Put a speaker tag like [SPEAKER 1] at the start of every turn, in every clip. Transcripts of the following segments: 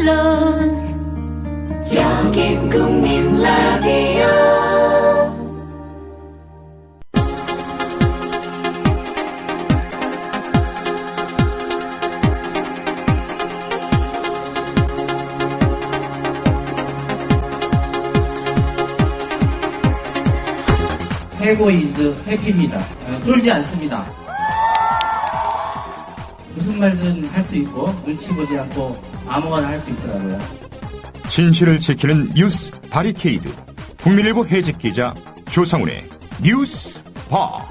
[SPEAKER 1] 물론 여긴 국민 라디오.
[SPEAKER 2] 해고 이즈 해피입니다. 쫄지 않습니다. 무슨 말든 할 수 있고 눈치 보지 않고 아무거나 할 수 있더라고요.
[SPEAKER 3] 진실을 지키는 뉴스 바리케이드. 국민일보 해직 기자 조상훈의 뉴스 바.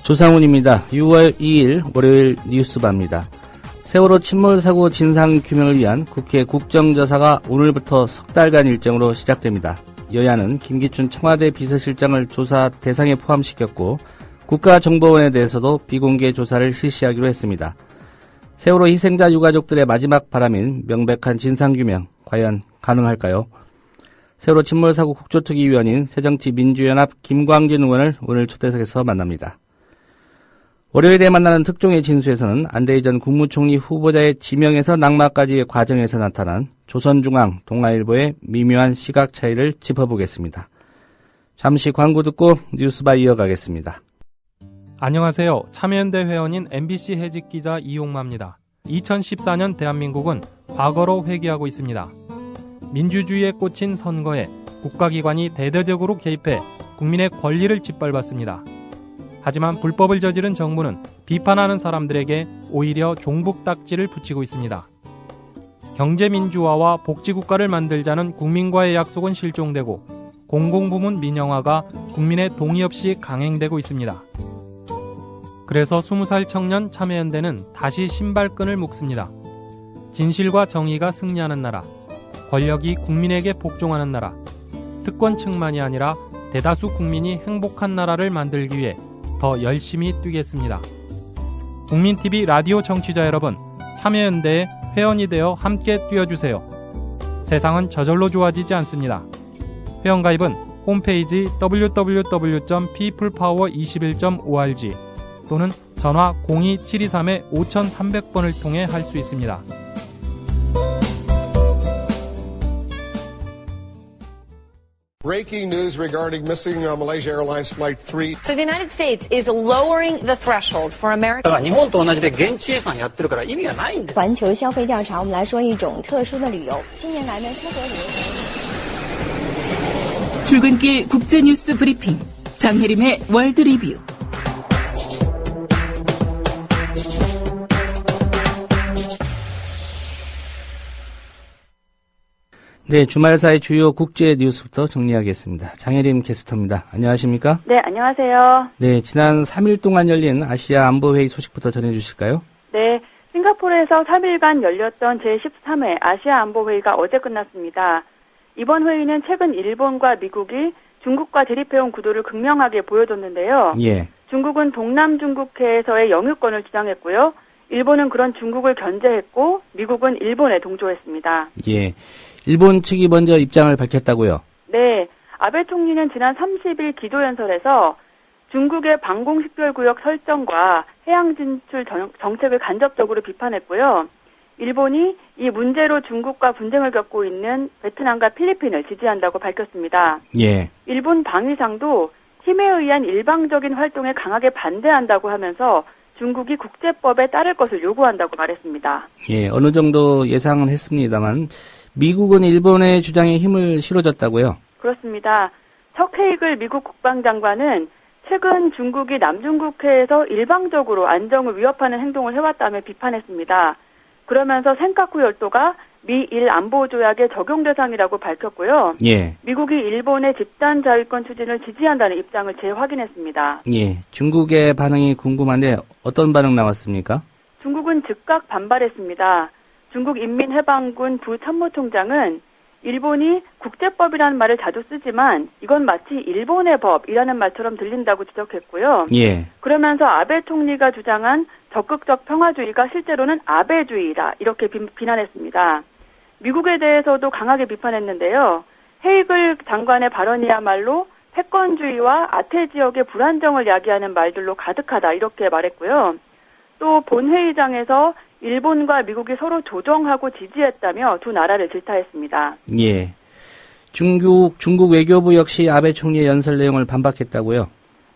[SPEAKER 4] 조상훈입니다. 6월 2일 월요일 뉴스바입니다. 세월호 침몰사고 진상규명을 위한 국회 국정조사가 오늘부터 석 달간 일정으로 시작됩니다. 여야는 김기춘 청와대 비서실장을 조사 대상에 포함시켰고 국가정보원에 대해서도 비공개 조사를 실시하기로 했습니다. 세월호 희생자 유가족들의 마지막 바람인 명백한 진상규명, 과연 가능할까요? 세월호 침몰사고 국조특위위원인 새정치민주연합 김광진 의원을 오늘 초대석에서 만납니다. 월요일에 만나는 특종의 진수에서는 안대희 전 국무총리 후보자의 지명에서 낙마까지의 과정에서 나타난 조선중앙, 동아일보의 미묘한 시각 차이를 짚어보겠습니다. 잠시 광고 듣고 뉴스바 이어가겠습니다.
[SPEAKER 5] 안녕하세요. 참여연대 회원인 MBC 해직 기자 이용마입니다. 2014년 대한민국은 과거로 회귀하고 있습니다. 민주주의에 꽂힌 선거에 국가기관이 대대적으로 개입해 국민의 권리를 짓밟았습니다. 하지만 불법을 저지른 정부는 비판하는 사람들에게 오히려 종북딱지를 붙이고 있습니다. 경제민주화와 복지국가를 만들자는 국민과의 약속은 실종되고 공공부문 민영화가 국민의 동의 없이 강행되고 있습니다. 그래서 20살 청년 참여연대는 다시 신발끈을 묶습니다. 진실과 정의가 승리하는 나라, 권력이 국민에게 복종하는 나라, 특권층만이 아니라 대다수 국민이 행복한 나라를 만들기 위해 더 열심히 뛰겠습니다. 국민TV 라디오 청취자 여러분, 참여연대에 회원이 되어 함께 뛰어주세요. 세상은 저절로 좋아지지 않습니다. 회원가입은 홈페이지 www.peoplepower21.org 또는 전화 02-723-5300번을 통해 할 수 있습니다.
[SPEAKER 6] Breaking news regarding missing Malaysia Airlines Flight 3.
[SPEAKER 7] So the United States is lowering the threshold for American.
[SPEAKER 8] 日本と同じで現地予算やってるから意味がないんだ。
[SPEAKER 9] 环球消费调查，我们来说一种特殊的旅游。近年来呢，出国旅游。
[SPEAKER 10] 출근길 국제뉴스 브리핑 장혜림의 월드 리뷰.
[SPEAKER 4] 네, 주말 사이 주요 국제 뉴스부터 정리하겠습니다. 장혜림 캐스터입니다. 안녕하십니까?
[SPEAKER 11] 네, 안녕하세요.
[SPEAKER 4] 네, 지난 3일 동안 열린 아시아 안보회의 소식부터 전해주실까요?
[SPEAKER 11] 네, 싱가포르에서 3일간 열렸던 제13회 아시아 안보회의가 어제 끝났습니다. 이번 회의는 최근 일본과 미국이 중국과 대립해온 구도를 극명하게 보여줬는데요.
[SPEAKER 4] 예.
[SPEAKER 11] 중국은 동남 중국해에서의 영유권을 주장했고요. 일본은 그런 중국을 견제했고 미국은 일본에 동조했습니다.
[SPEAKER 4] 예. 일본 측이 먼저 입장을 밝혔다고요?
[SPEAKER 11] 네. 아베 총리는 지난 30일 기조연설에서 중국의 방공식별구역 설정과 해양 진출 정책을 간접적으로 비판했고요. 일본이 이 문제로 중국과 분쟁을 겪고 있는 베트남과 필리핀을 지지한다고 밝혔습니다.
[SPEAKER 4] 예.
[SPEAKER 11] 일본 방위상도 힘에 의한 일방적인 활동에 강하게 반대한다고 하면서 중국이 국제법에 따를 것을 요구한다고 말했습니다.
[SPEAKER 4] 예, 어느 정도 예상은 했습니다만 미국은 일본의 주장에 힘을 실어줬다고요?
[SPEAKER 11] 그렇습니다. 척 헤이글 미국 국방장관은 최근 중국이 남중국해에서 일방적으로 안정을 위협하는 행동을 해왔다며 비판했습니다. 그러면서 센카쿠 열도가 미일 안보조약의 적용 대상이라고 밝혔고요.
[SPEAKER 4] 예.
[SPEAKER 11] 미국이 일본의 집단 자위권 추진을 지지한다는 입장을 재확인했습니다.
[SPEAKER 4] 예. 중국의 반응이 궁금한데 어떤 반응 나왔습니까?
[SPEAKER 11] 중국은 즉각 반발했습니다. 중국 인민해방군 부참모총장은 일본이 국제법이라는 말을 자주 쓰지만 이건 마치 일본의 법이라는 말처럼 들린다고 지적했고요.
[SPEAKER 4] 예.
[SPEAKER 11] 그러면서 아베 총리가 주장한 적극적 평화주의가 실제로는 아베주의다 이렇게 비난했습니다. 미국에 대해서도 강하게 비판했는데요. 헤이글 장관의 발언이야말로 패권주의와 아태 지역의 불안정을 야기하는 말들로 가득하다 이렇게 말했고요. 또 본회의장에서 일본과 미국이 서로 조정하고 지지했다며 두 나라를 질타했습니다.
[SPEAKER 4] 예. 중국 외교부 역시 아베 총리의 연설 내용을 반박했다고요?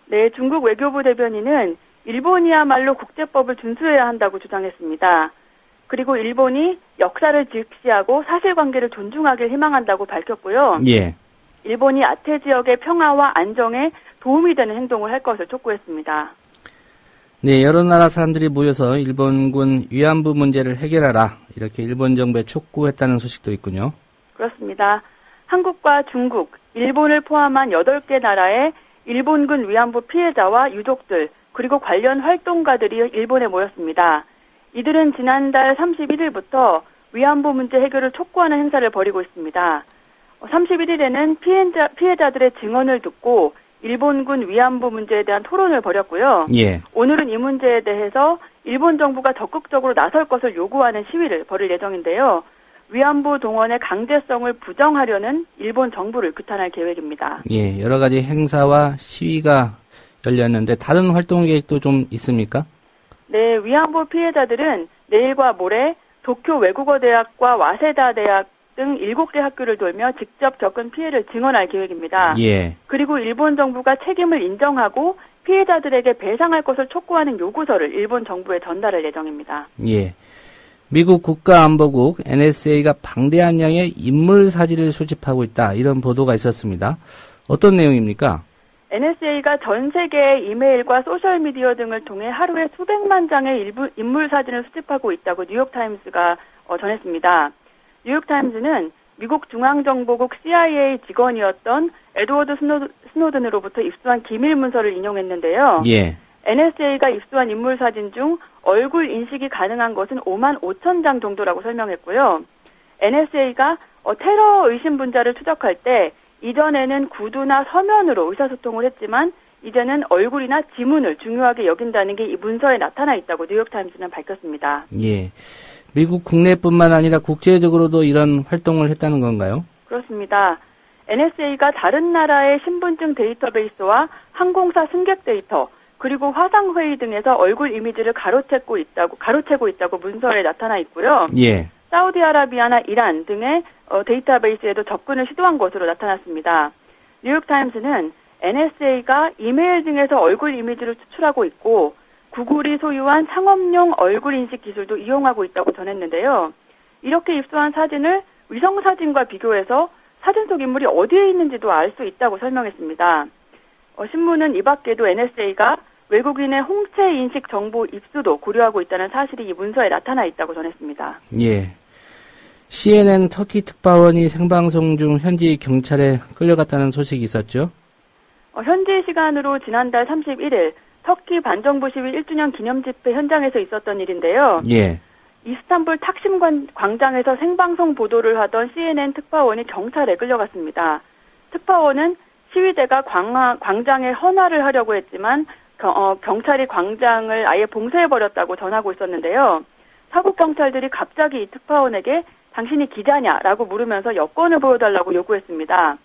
[SPEAKER 11] 네, 중국 외교부 대변인은 일본이야말로 국제법을 준수해야 한다고 주장했습니다. 그리고 일본이 역사를 직시하고 사실관계를 존중하길 희망한다고 밝혔고요.
[SPEAKER 4] 예.
[SPEAKER 11] 일본이 아태 지역의 평화와 안정에 도움이 되는 행동을 할 것을 촉구했습니다.
[SPEAKER 4] 네, 여러 나라 사람들이 모여서 일본군 위안부 문제를 해결하라 이렇게 일본 정부에 촉구했다는 소식도 있군요.
[SPEAKER 11] 그렇습니다. 한국과 중국, 일본을 포함한 8개 나라의 일본군 위안부 피해자와 유족들 그리고 관련 활동가들이 일본에 모였습니다. 이들은 지난달 31일부터 위안부 문제 해결을 촉구하는 행사를 벌이고 있습니다. 31일에는 피해자들의 증언을 듣고 일본군 위안부 문제에 대한 토론을 벌였고요.
[SPEAKER 4] 예.
[SPEAKER 11] 오늘은 이 문제에 대해서 일본 정부가 적극적으로 나설 것을 요구하는 시위를 벌일 예정인데요. 위안부 동원의 강제성을 부정하려는 일본 정부를 규탄할 계획입니다.
[SPEAKER 4] 예, 여러 가지 행사와 시위가 열렸는데 다른 활동 계획도 좀 있습니까?
[SPEAKER 11] 네, 위안부 피해자들은 내일과 모레 도쿄 외국어대학과 와세다 대학 등 7개 학교를 돌며 직접 겪은 피해를 증언할 계획입니다.
[SPEAKER 4] 예.
[SPEAKER 11] 그리고 일본 정부가 책임을 인정하고 피해자들에게 배상할 것을 촉구하는 요구서를 일본 정부에 전달할 예정입니다.
[SPEAKER 4] 예. 미국 국가안보국 NSA가 방대한 양의 인물 사진을 수집하고 있다. 이런 보도가 있었습니다. 어떤 내용입니까?
[SPEAKER 11] NSA가 전 세계의 이메일과 소셜미디어 등을 통해 하루에 수백만 장의 인물 사진을 수집하고 있다고 뉴욕타임스가 전했습니다. 뉴욕타임스는 미국 중앙정보국 CIA 직원이었던 에드워드 스노든으로부터 입수한 기밀 문서를 인용했는데요.
[SPEAKER 4] 예.
[SPEAKER 11] NSA가 입수한 인물 사진 중 얼굴 인식이 가능한 것은 5만 5천 장 정도라고 설명했고요. NSA가 테러 의심 분자를 추적할 때 이전에는 구두나 서면으로 의사소통을 했지만 이제는 얼굴이나 지문을 중요하게 여긴다는 게 이 문서에 나타나 있다고 뉴욕타임스는 밝혔습니다.
[SPEAKER 4] 예. 미국 국내뿐만 아니라 국제적으로도 이런 활동을 했다는 건가요?
[SPEAKER 11] 그렇습니다. NSA가 다른 나라의 신분증 데이터베이스와 항공사 승객 데이터 그리고 화상회의 등에서 얼굴 이미지를 가로채고 있다고 문서에 나타나 있고요.
[SPEAKER 4] 예.
[SPEAKER 11] 사우디아라비아나 이란 등의 데이터베이스에도 접근을 시도한 것으로 나타났습니다. 뉴욕타임스는 NSA가 이메일 등에서 얼굴 이미지를 추출하고 있고 구글이 소유한 상업용 얼굴 인식 기술도 이용하고 있다고 전했는데요. 이렇게 입수한 사진을 위성사진과 비교해서 사진 속 인물이 어디에 있는지도 알 수 있다고 설명했습니다. 신문은 이 밖에도 NSA가 외국인의 홍채 인식 정보 입수도 고려하고 있다는 사실이 이 문서에 나타나 있다고 전했습니다.
[SPEAKER 4] 예. CNN 터키 특파원이 생방송 중 현지 경찰에 끌려갔다는 소식이 있었죠?
[SPEAKER 11] 현지 시간으로 지난달 31일 터키 반정부 시위 1주년 기념 집회 현장에서 있었던 일인데요.
[SPEAKER 4] 예.
[SPEAKER 11] 이스탄불 탁심 광장에서 생방송 보도를 하던 CNN 특파원이 경찰에 끌려갔습니다. 특파원은 시위대가 광장에 헌화를 하려고 했지만 경찰이 광장을 아예 봉쇄해버렸다고 전하고 있었는데요. 타국 경찰들이 갑자기 이 특파원에게 당신이 기자냐라고 물으면서 여권을 보여달라고 요구했습니다.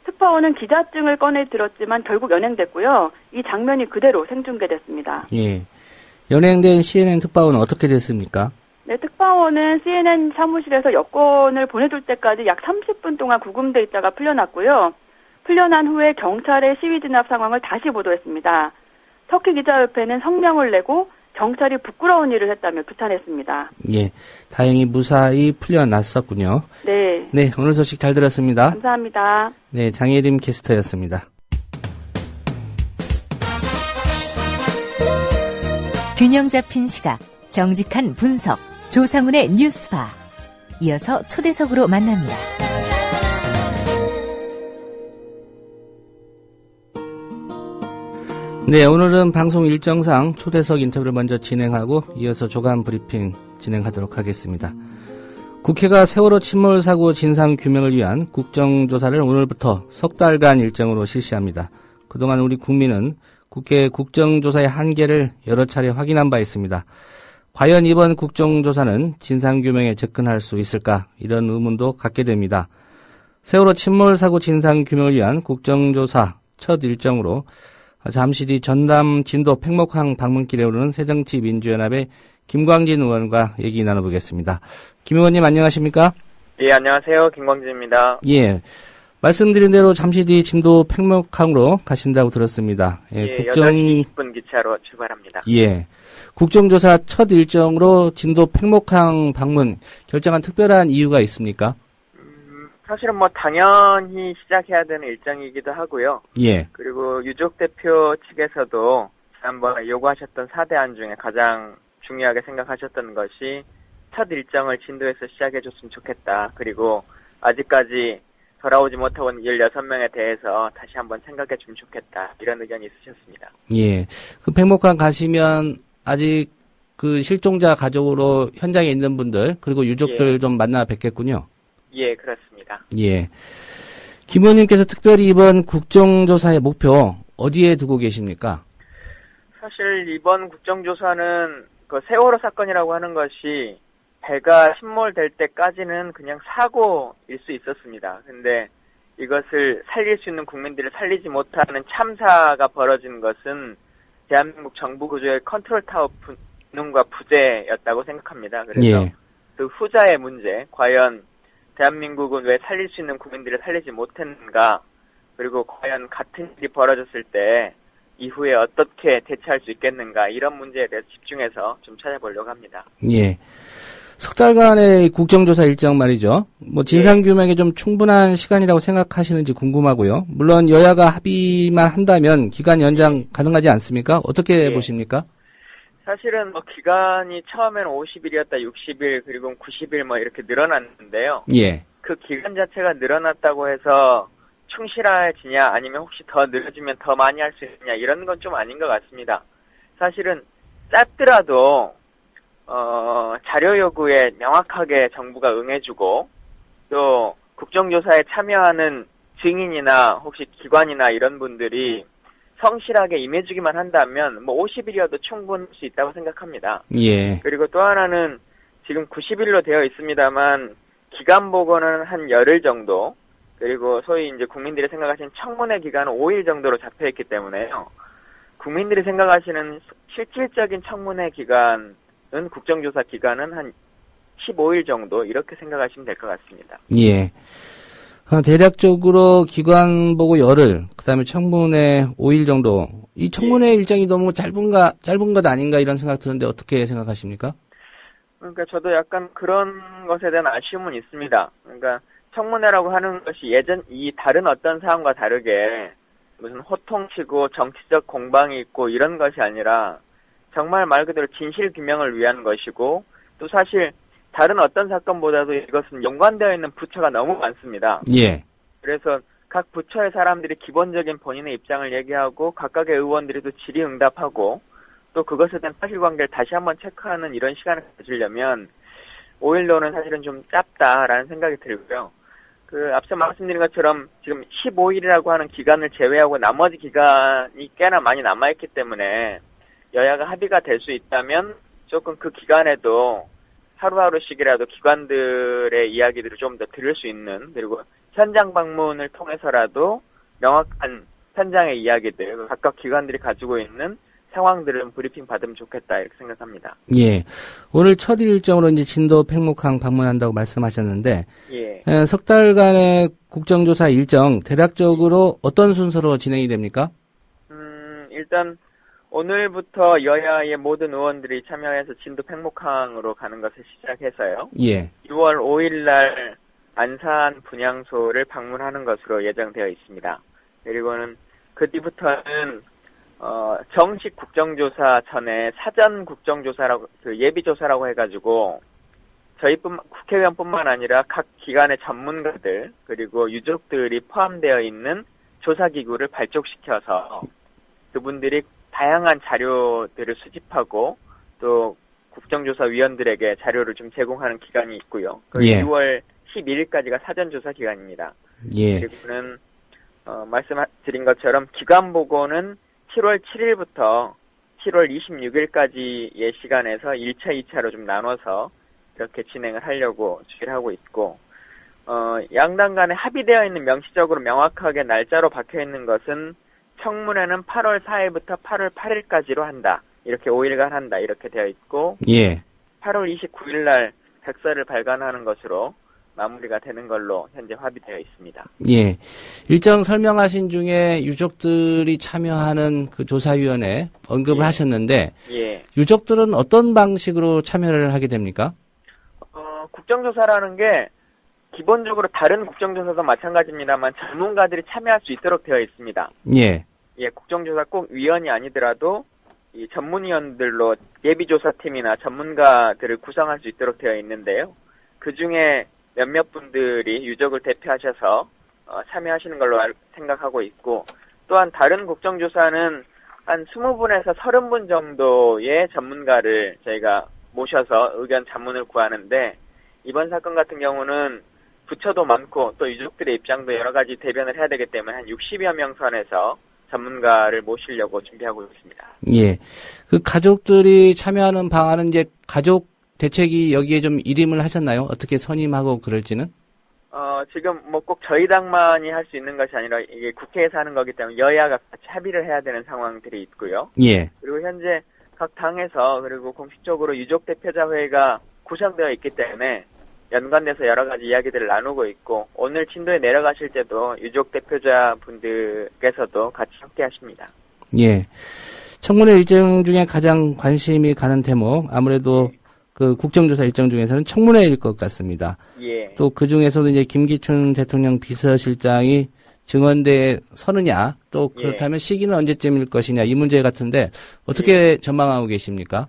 [SPEAKER 11] 특파원은 기자증을 꺼내 들었지만 결국 연행됐고요. 이 장면이 그대로 생중계됐습니다.
[SPEAKER 4] 예. 연행된 CNN 특파원은 어떻게 됐습니까?
[SPEAKER 11] 네, 특파원은 CNN 사무실에서 여권을 보내줄 때까지 약 30분 동안 구금돼 있다가 풀려났고요. 풀려난 후에 경찰의 시위 진압 상황을 다시 보도했습니다. 터키 기자협회는 성명을 내고 경찰이 부끄러운 일을 했다며 규탄했습니다.
[SPEAKER 4] 예, 다행히 무사히 풀려났었군요.
[SPEAKER 11] 네.
[SPEAKER 4] 네, 오늘 소식 잘 들었습니다.
[SPEAKER 11] 감사합니다.
[SPEAKER 4] 네, 장예림 캐스터였습니다.
[SPEAKER 12] 균형 잡힌 시각, 정직한 분석, 조상훈의 뉴스바. 이어서 초대석으로 만납니다.
[SPEAKER 4] 네, 오늘은 방송 일정상 초대석 인터뷰를 먼저 진행하고 이어서 조간 브리핑 진행하도록 하겠습니다. 국회가 세월호 침몰 사고 진상 규명을 위한 국정조사를 오늘부터 석 달간 일정으로 실시합니다. 그동안 우리 국민은 국회 국정조사의 한계를 여러 차례 확인한 바 있습니다. 과연 이번 국정조사는 진상규명에 접근할 수 있을까? 이런 의문도 갖게 됩니다. 세월호 침몰 사고 진상규명을 위한 국정조사 첫 일정으로 잠시 뒤 전남 진도 팽목항 방문길에 오르는 새정치민주연합의 김광진 의원과 얘기 나눠보겠습니다. 김 의원님 안녕하십니까?
[SPEAKER 13] 예, 안녕하세요. 김광진입니다.
[SPEAKER 4] 예. 말씀드린 대로 잠시 뒤 진도 팽목항으로 가신다고 들었습니다.
[SPEAKER 13] 예, 8시 20분 기차로 출발합니다.
[SPEAKER 4] 예. 국정조사 첫 일정으로 진도 팽목항 방문 결정한 특별한 이유가 있습니까?
[SPEAKER 13] 사실은 뭐 당연히 시작해야 되는 일정이기도 하고요.
[SPEAKER 4] 예.
[SPEAKER 13] 그리고 유족 대표 측에서도 지난번에 요구하셨던 4대안 중에 가장 중요하게 생각하셨던 것이 첫 일정을 진도에서 시작해줬으면 좋겠다. 그리고 아직까지 돌아오지 못하고 있는 16명에 대해서 다시 한번 생각해주면 좋겠다. 이런 의견이 있으셨습니다.
[SPEAKER 4] 예. 그 팽목항 가시면 아직 그 실종자 가족으로 현장에 있는 분들 그리고 유족들
[SPEAKER 13] 예.
[SPEAKER 4] 좀 만나 뵙겠군요.
[SPEAKER 13] 예, 그렇습니다.
[SPEAKER 4] 예. 김 의원님께서 특별히 이번 국정조사의 목표 어디에 두고 계십니까?
[SPEAKER 13] 사실 이번 국정조사는 그 세월호 사건이라고 하는 것이 배가 침몰될 때까지는 그냥 사고일 수 있었습니다. 근데 이것을 살릴 수 있는 국민들을 살리지 못하는 참사가 벌어진 것은 대한민국 정부 구조의 컨트롤 타워 분능과 부재였다고 생각합니다. 그래서
[SPEAKER 4] 예.
[SPEAKER 13] 그 후자의 문제, 과연 대한민국은 왜 살릴 수 있는 국민들을 살리지 못했는가, 그리고 과연 같은 일이 벌어졌을 때 이후에 어떻게 대처할 수 있겠는가, 이런 문제에 대해서 집중해서 좀 찾아보려고 합니다.
[SPEAKER 4] 예. 석 달간의 국정조사 일정 말이죠. 뭐 진상규명에 좀 충분한 시간이라고 생각하시는지 궁금하고요. 물론 여야가 합의만 한다면 기간 연장 가능하지 않습니까? 어떻게 보십니까?
[SPEAKER 13] 사실은 뭐 기간이 처음에는 50일이었다 60일 그리고 90일 뭐 이렇게 늘어났는데요.
[SPEAKER 4] 예.
[SPEAKER 13] 그 기간 자체가 늘어났다고 해서 충실해지냐 아니면 혹시 더 늘어지면 더 많이 할 수 있느냐 이런 건 좀 아닌 것 같습니다. 사실은 짧더라도 자료 요구에 명확하게 정부가 응해주고 또 국정조사에 참여하는 증인이나 혹시 기관이나 이런 분들이 성실하게 임해주기만 한다면 뭐 50일이어도 충분할 수 있다고 생각합니다.
[SPEAKER 4] 예.
[SPEAKER 13] 그리고 또 하나는 지금 90일로 되어 있습니다만 기간 보고는 한 열흘 정도 그리고 소위 이제 국민들이 생각하시는 청문회 기간은 5일 정도로 잡혀 있기 때문에요. 국민들이 생각하시는 실질적인 청문회 기간은 국정조사 기간은 한 15일 정도 이렇게 생각하시면 될 것 같습니다.
[SPEAKER 4] 예. 대략적으로 기관 보고 열흘, 그 다음에 청문회 5일 정도. 이 청문회 일정이 너무 짧은 것 아닌가 이런 생각 드는데 어떻게 생각하십니까?
[SPEAKER 13] 그러니까 저도 약간 그런 것에 대한 아쉬움은 있습니다. 그러니까 청문회라고 하는 것이 이 다른 어떤 사안과 다르게 무슨 호통치고 정치적 공방이 있고 이런 것이 아니라 정말 말 그대로 진실 규명을 위한 것이고 또 사실 다른 어떤 사건보다도 이것은 연관되어 있는 부처가 너무 많습니다.
[SPEAKER 4] 예.
[SPEAKER 13] 그래서 각 부처의 사람들이 기본적인 본인의 입장을 얘기하고 각각의 의원들이 또 질의응답하고 또 그것에 대한 사실관계를 다시 한번 체크하는 이런 시간을 가지려면 5일로는 사실은 좀 짧다라는 생각이 들고요. 앞서 말씀드린 것처럼 지금 15일이라고 하는 기간을 제외하고 나머지 기간이 꽤나 많이 남아있기 때문에 여야가 합의가 될 수 있다면 조금 그 기간에도 하루하루씩이라도 기관들의 이야기들을 좀 더 들을 수 있는 그리고 현장 방문을 통해서라도 명확한 현장의 이야기들 각각 기관들이 가지고 있는 상황들을 브리핑 받으면 좋겠다 이렇게 생각합니다.
[SPEAKER 4] 예. 오늘 첫 일정으로 이제 진도 팽목항 방문한다고 말씀하셨는데
[SPEAKER 13] 예.
[SPEAKER 4] 석 달간의 국정조사 일정 대략적으로 어떤 순서로 진행이 됩니까?
[SPEAKER 13] 일단 오늘부터 여야의 모든 의원들이 참여해서 진도 팽목항으로 가는 것을 시작해서요.
[SPEAKER 4] 예.
[SPEAKER 13] 6월 5일 날 안산 분향소를 방문하는 것으로 예정되어 있습니다. 그리고는 그 뒤부터는 정식 국정조사 전에 사전 국정조사라고 예비조사라고 해가지고 국회의원뿐만 아니라 각 기관의 전문가들 그리고 유족들이 포함되어 있는 조사기구를 발족시켜서 그분들이 다양한 자료들을 수집하고 또 국정조사위원들에게 자료를 좀 제공하는 기간이 있고요.
[SPEAKER 4] 예.
[SPEAKER 13] 6월 11일까지가 사전조사 기간입니다.
[SPEAKER 4] 예.
[SPEAKER 13] 그리고는 말씀드린 것처럼 기간 보고는 7월 7일부터 7월 26일까지의 시간에서 1차, 2차로 좀 나눠서 이렇게 진행을 하려고 주의를 하고 있고 양당 간에 합의되어 있는 명시적으로 명확하게 날짜로 박혀 있는 것은 청문회는 8월 4일부터 8월 8일까지로 한다. 이렇게 5일간 한다. 이렇게 되어 있고
[SPEAKER 4] 예.
[SPEAKER 13] 8월 29일 날 백서를 발간하는 것으로 마무리가 되는 걸로 현재 합의되어 있습니다.
[SPEAKER 4] 예. 일정 설명하신 중에 유족들이 참여하는 그 조사위원회 언급을 하셨는데
[SPEAKER 13] 예.
[SPEAKER 4] 유족들은 어떤 방식으로 참여를 하게 됩니까?
[SPEAKER 13] 국정조사라는 게 기본적으로 다른 국정조사도 마찬가지입니다만 전문가들이 참여할 수 있도록 되어 있습니다.
[SPEAKER 4] 예.
[SPEAKER 13] 예, 국정조사 꼭 위원이 아니더라도 이 전문위원들로 예비조사팀이나 전문가들을 구성할 수 있도록 되어 있는데요. 그 중에 몇몇 분들이 유족을 대표하셔서 참여하시는 걸로 생각하고 있고, 또한 다른 국정조사는 한 20분에서 30분 정도의 전문가를 저희가 모셔서 의견 자문을 구하는데, 이번 사건 같은 경우는 부처도 많고 또 유족들의 입장도 여러 가지 대변을 해야 되기 때문에 한 60여 명 선에서 전문가를 모시려고 준비하고 있습니다.
[SPEAKER 4] 예. 그 가족들이 참여하는 방안은 이제 가족 대책이 여기에 좀 일임을 하셨나요? 어떻게 선임하고 그럴지는?
[SPEAKER 13] 지금 뭐 꼭 저희 당만이 할 수 있는 것이 아니라 이게 국회에서 하는 거기 때문에 여야가 같이 합의를 해야 되는 상황들이 있고요.
[SPEAKER 4] 예.
[SPEAKER 13] 그리고 현재 각 당에서 그리고 공식적으로 유족 대표자 회의가 구성되어 있기 때문에 연관돼서 여러 가지 이야기들을 나누고 있고, 오늘 진도에 내려가실 때도 유족 대표자 분들께서도 같이 함께 하십니다.
[SPEAKER 4] 예. 청문회 일정 중에 가장 관심이 가는 대목, 아무래도 그 국정조사 일정 중에서는 청문회일 것 같습니다.
[SPEAKER 13] 예.
[SPEAKER 4] 또 그 중에서도 이제 김기춘 대통령 비서실장이 증언대에 서느냐, 또 그렇다면 시기는 언제쯤일 것이냐, 이 문제 같은데 어떻게 전망하고 계십니까?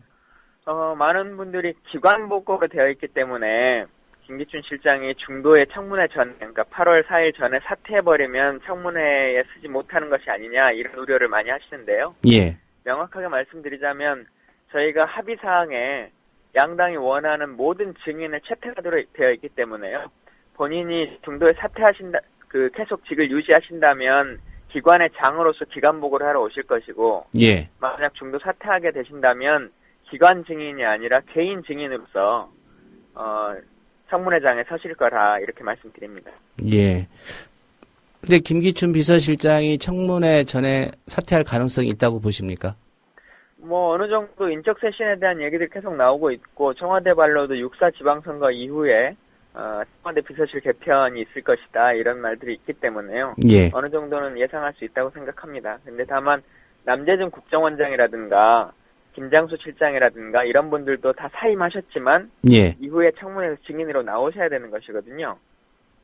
[SPEAKER 13] 많은 분들이 기관 보고로 되어 있기 때문에 김기춘 실장이 중도의 청문회 전, 그러니까 8월 4일 전에 사퇴해버리면 청문회에 쓰지 못하는 것이 아니냐, 이런 우려를 많이 하시는데요.
[SPEAKER 4] 예.
[SPEAKER 13] 명확하게 말씀드리자면 저희가 합의사항에 양당이 원하는 모든 증인을 채택하도록 되어 있기 때문에요. 본인이 중도에 사퇴하신다, 계속 직을 유지하신다면 기관의 장으로서 기관 보고를 하러 오실 것이고,
[SPEAKER 4] 예.
[SPEAKER 13] 만약 중도 사퇴하게 되신다면 기관 증인이 아니라 개인 증인으로서 청문회장에 서실 거라 이렇게 말씀드립니다.
[SPEAKER 4] 예. 근데 김기춘 비서실장이 청문회 전에 사퇴할 가능성이 있다고 보십니까?
[SPEAKER 13] 뭐 어느 정도 인적 쇄신에 대한 얘기들이 계속 나오고 있고, 청와대 발로도 6.4 지방선거 이후에 청와대 비서실 개편이 있을 것이다, 이런 말들이 있기 때문에요.
[SPEAKER 4] 예.
[SPEAKER 13] 어느 정도는 예상할 수 있다고 생각합니다. 근데 다만 남재준 국정원장이라든가 김장수 실장이라든가 이런 분들도 다 사임하셨지만
[SPEAKER 4] 예.
[SPEAKER 13] 이후에 청문회에서 증인으로 나오셔야 되는 것이거든요.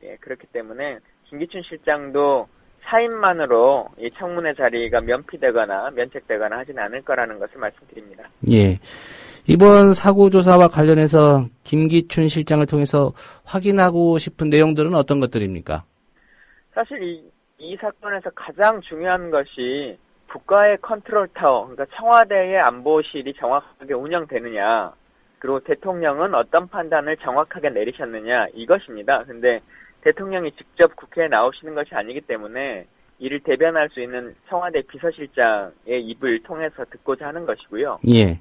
[SPEAKER 13] 예, 그렇기 때문에 김기춘 실장도 사임만으로 이 청문회 자리가 면피되거나 면책되거나 하진 않을 거라는 것을 말씀드립니다.
[SPEAKER 4] 예. 이번 사고 조사와 관련해서 김기춘 실장을 통해서 확인하고 싶은 내용들은 어떤 것들입니까?
[SPEAKER 13] 사실 이 사건에서 가장 중요한 것이 국가의 컨트롤 타워, 그러니까 청와대의 안보실이 정확하게 운영되느냐, 그리고 대통령은 어떤 판단을 정확하게 내리셨느냐, 이것입니다. 근데 대통령이 직접 국회에 나오시는 것이 아니기 때문에 이를 대변할 수 있는 청와대 비서실장의 입을 통해서 듣고자 하는 것이고요.
[SPEAKER 4] 예.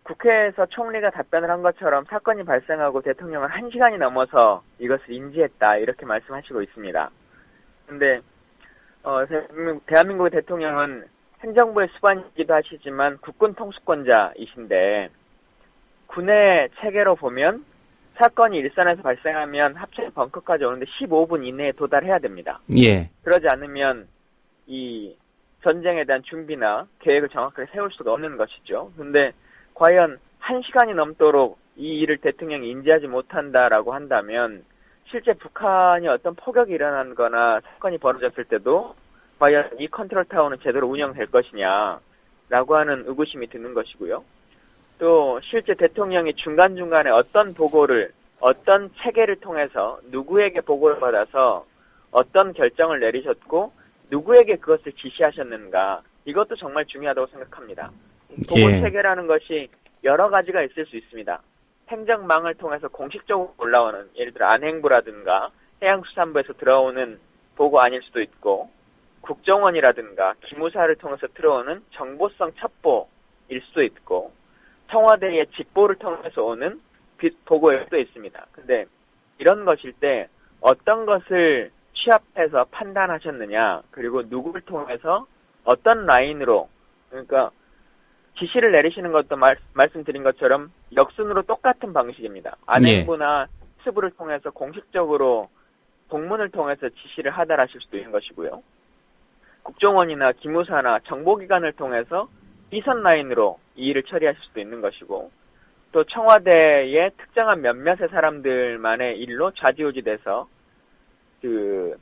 [SPEAKER 13] 국회에서 총리가 답변을 한 것처럼 사건이 발생하고 대통령은 1시간이 넘어서 이것을 인지했다, 이렇게 말씀하시고 있습니다. 근데 대한민국의 대통령은 행정부의 수반이기도 하시지만 국군 통수권자이신데, 군의 체계로 보면 사건이 일선에서 발생하면 합천 벙커까지 오는데 15분 이내에 도달해야 됩니다.
[SPEAKER 4] 예.
[SPEAKER 13] 그러지 않으면 이 전쟁에 대한 준비나 계획을 정확하게 세울 수가 없는 것이죠. 근데 과연 1시간이 넘도록 이 일을 대통령이 인지하지 못한다라고 한다면 실제 북한이 어떤 폭격이 일어난 거나 사건이 벌어졌을 때도 과연 이 컨트롤 타워는 제대로 운영될 것이냐라고 하는 의구심이 드는 것이고요. 또 실제 대통령이 중간중간에 어떤 보고를, 어떤 체계를 통해서 누구에게 보고를 받아서 어떤 결정을 내리셨고 누구에게 그것을 지시하셨는가, 이것도 정말 중요하다고 생각합니다. 보고 체계라는 것이 여러 가지가 있을 수 있습니다. 행정망을 통해서 공식적으로 올라오는, 예를 들어 안행부라든가 해양수산부에서 들어오는 보고 아닐 수도 있고, 국정원이라든가 기무사를 통해서 들어오는 정보성 첩보일 수도 있고, 청와대의 직보를 통해서 오는 보고일 수도 있습니다. 근데 이런 것일 때 어떤 것을 취합해서 판단하셨느냐, 그리고 누구를 통해서 어떤 라인으로, 그러니까 지시를 내리시는 것도 말씀드린 것처럼 역순으로 똑같은 방식입니다. 안행부나 수부를 통해서 공식적으로 동문을 통해서 지시를 하달하실 수도 있는 것이고요. 국정원이나 기무사나 정보기관을 통해서 비선 라인으로 이 일을 처리하실 수도 있는 것이고, 또 청와대의 특정한 몇몇의 사람들만의 일로 좌지우지돼서 그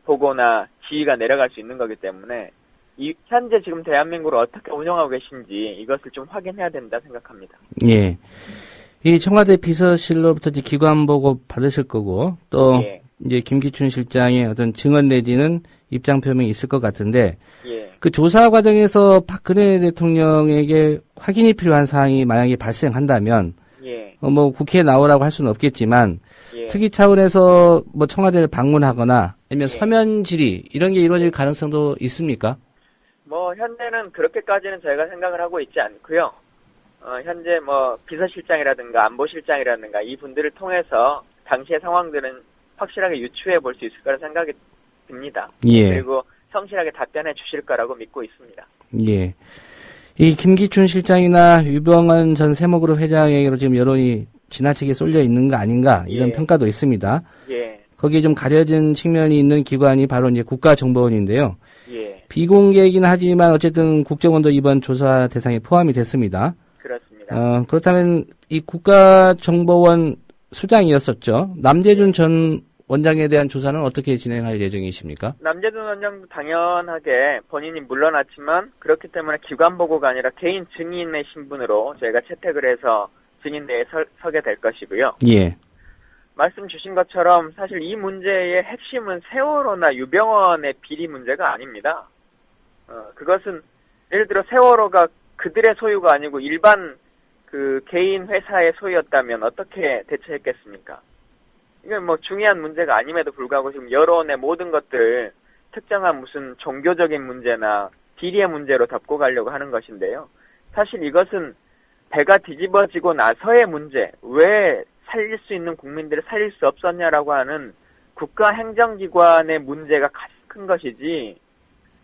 [SPEAKER 13] 보고나 지휘가 내려갈 수 있는 거기 때문에 현재 지금 대한민국을 어떻게 운영하고 계신지 이것을 좀 확인해야 된다 생각합니다.
[SPEAKER 4] 예. 이 청와대 비서실로부터 이제 기관 보고 받으실 거고, 또 이제 김기춘 실장의 어떤 증언 내지는 입장 표명이 있을 것 같은데, 그 조사 과정에서 박근혜 대통령에게 확인이 필요한 사항이 만약에 발생한다면, 뭐 국회에 나오라고 할 수는 없겠지만, 특위 차원에서 뭐 청와대를 방문하거나 아니면 서면 질의 이런 게 이루어질 가능성도 있습니까?
[SPEAKER 13] 뭐 현재는 그렇게까지는 저희가 생각을 하고 있지 않고요. 현재 뭐 비서실장이라든가 안보실장이라든가 이 분들을 통해서 당시의 상황들은 확실하게 유추해 볼 수 있을 거라 생각이 듭니다. 그리고 성실하게 답변해 주실 거라고 믿고 있습니다.
[SPEAKER 4] 예. 이 김기춘 실장이나 유병헌 전 세무그룹 회장에게로 지금 여론이 지나치게 쏠려 있는 거 아닌가 이런 평가도 있습니다. 거기에 좀 가려진 측면이 있는 기관이 바로 이제 국가정보원인데요. 비공개이긴 하지만 어쨌든 국정원도 이번 조사 대상에 포함이 됐습니다.
[SPEAKER 13] 그렇습니다.
[SPEAKER 4] 그렇다면 이 국가정보원 수장이었었죠. 남재준 전 원장에 대한 조사는 어떻게 진행할 예정이십니까? 남재준
[SPEAKER 13] 원장도 당연하게 본인이 물러났지만 그렇기 때문에 기관 보고가 아니라 개인 증인의 신분으로 저희가 채택을 해서 증인대에 서게 될 것이고요. 말씀 주신 것처럼 사실 이 문제의 핵심은 세월호나 유병헌의 비리 문제가 아닙니다. 그것은 예를 들어 세월호가 그들의 소유가 아니고 일반 그 개인 회사의 소유였다면 어떻게 대처했겠습니까? 이건 뭐 중요한 문제가 아님에도 불구하고 지금 여론의 모든 것들 특정한 무슨 종교적인 문제나 비리의 문제로 덮고 가려고 하는 것인데요. 사실 이것은 배가 뒤집어지고 나서의 문제, 왜 살릴 수 있는 국민들을 살릴 수 없었냐라고 하는 국가 행정기관의 문제가 가장 큰 것이지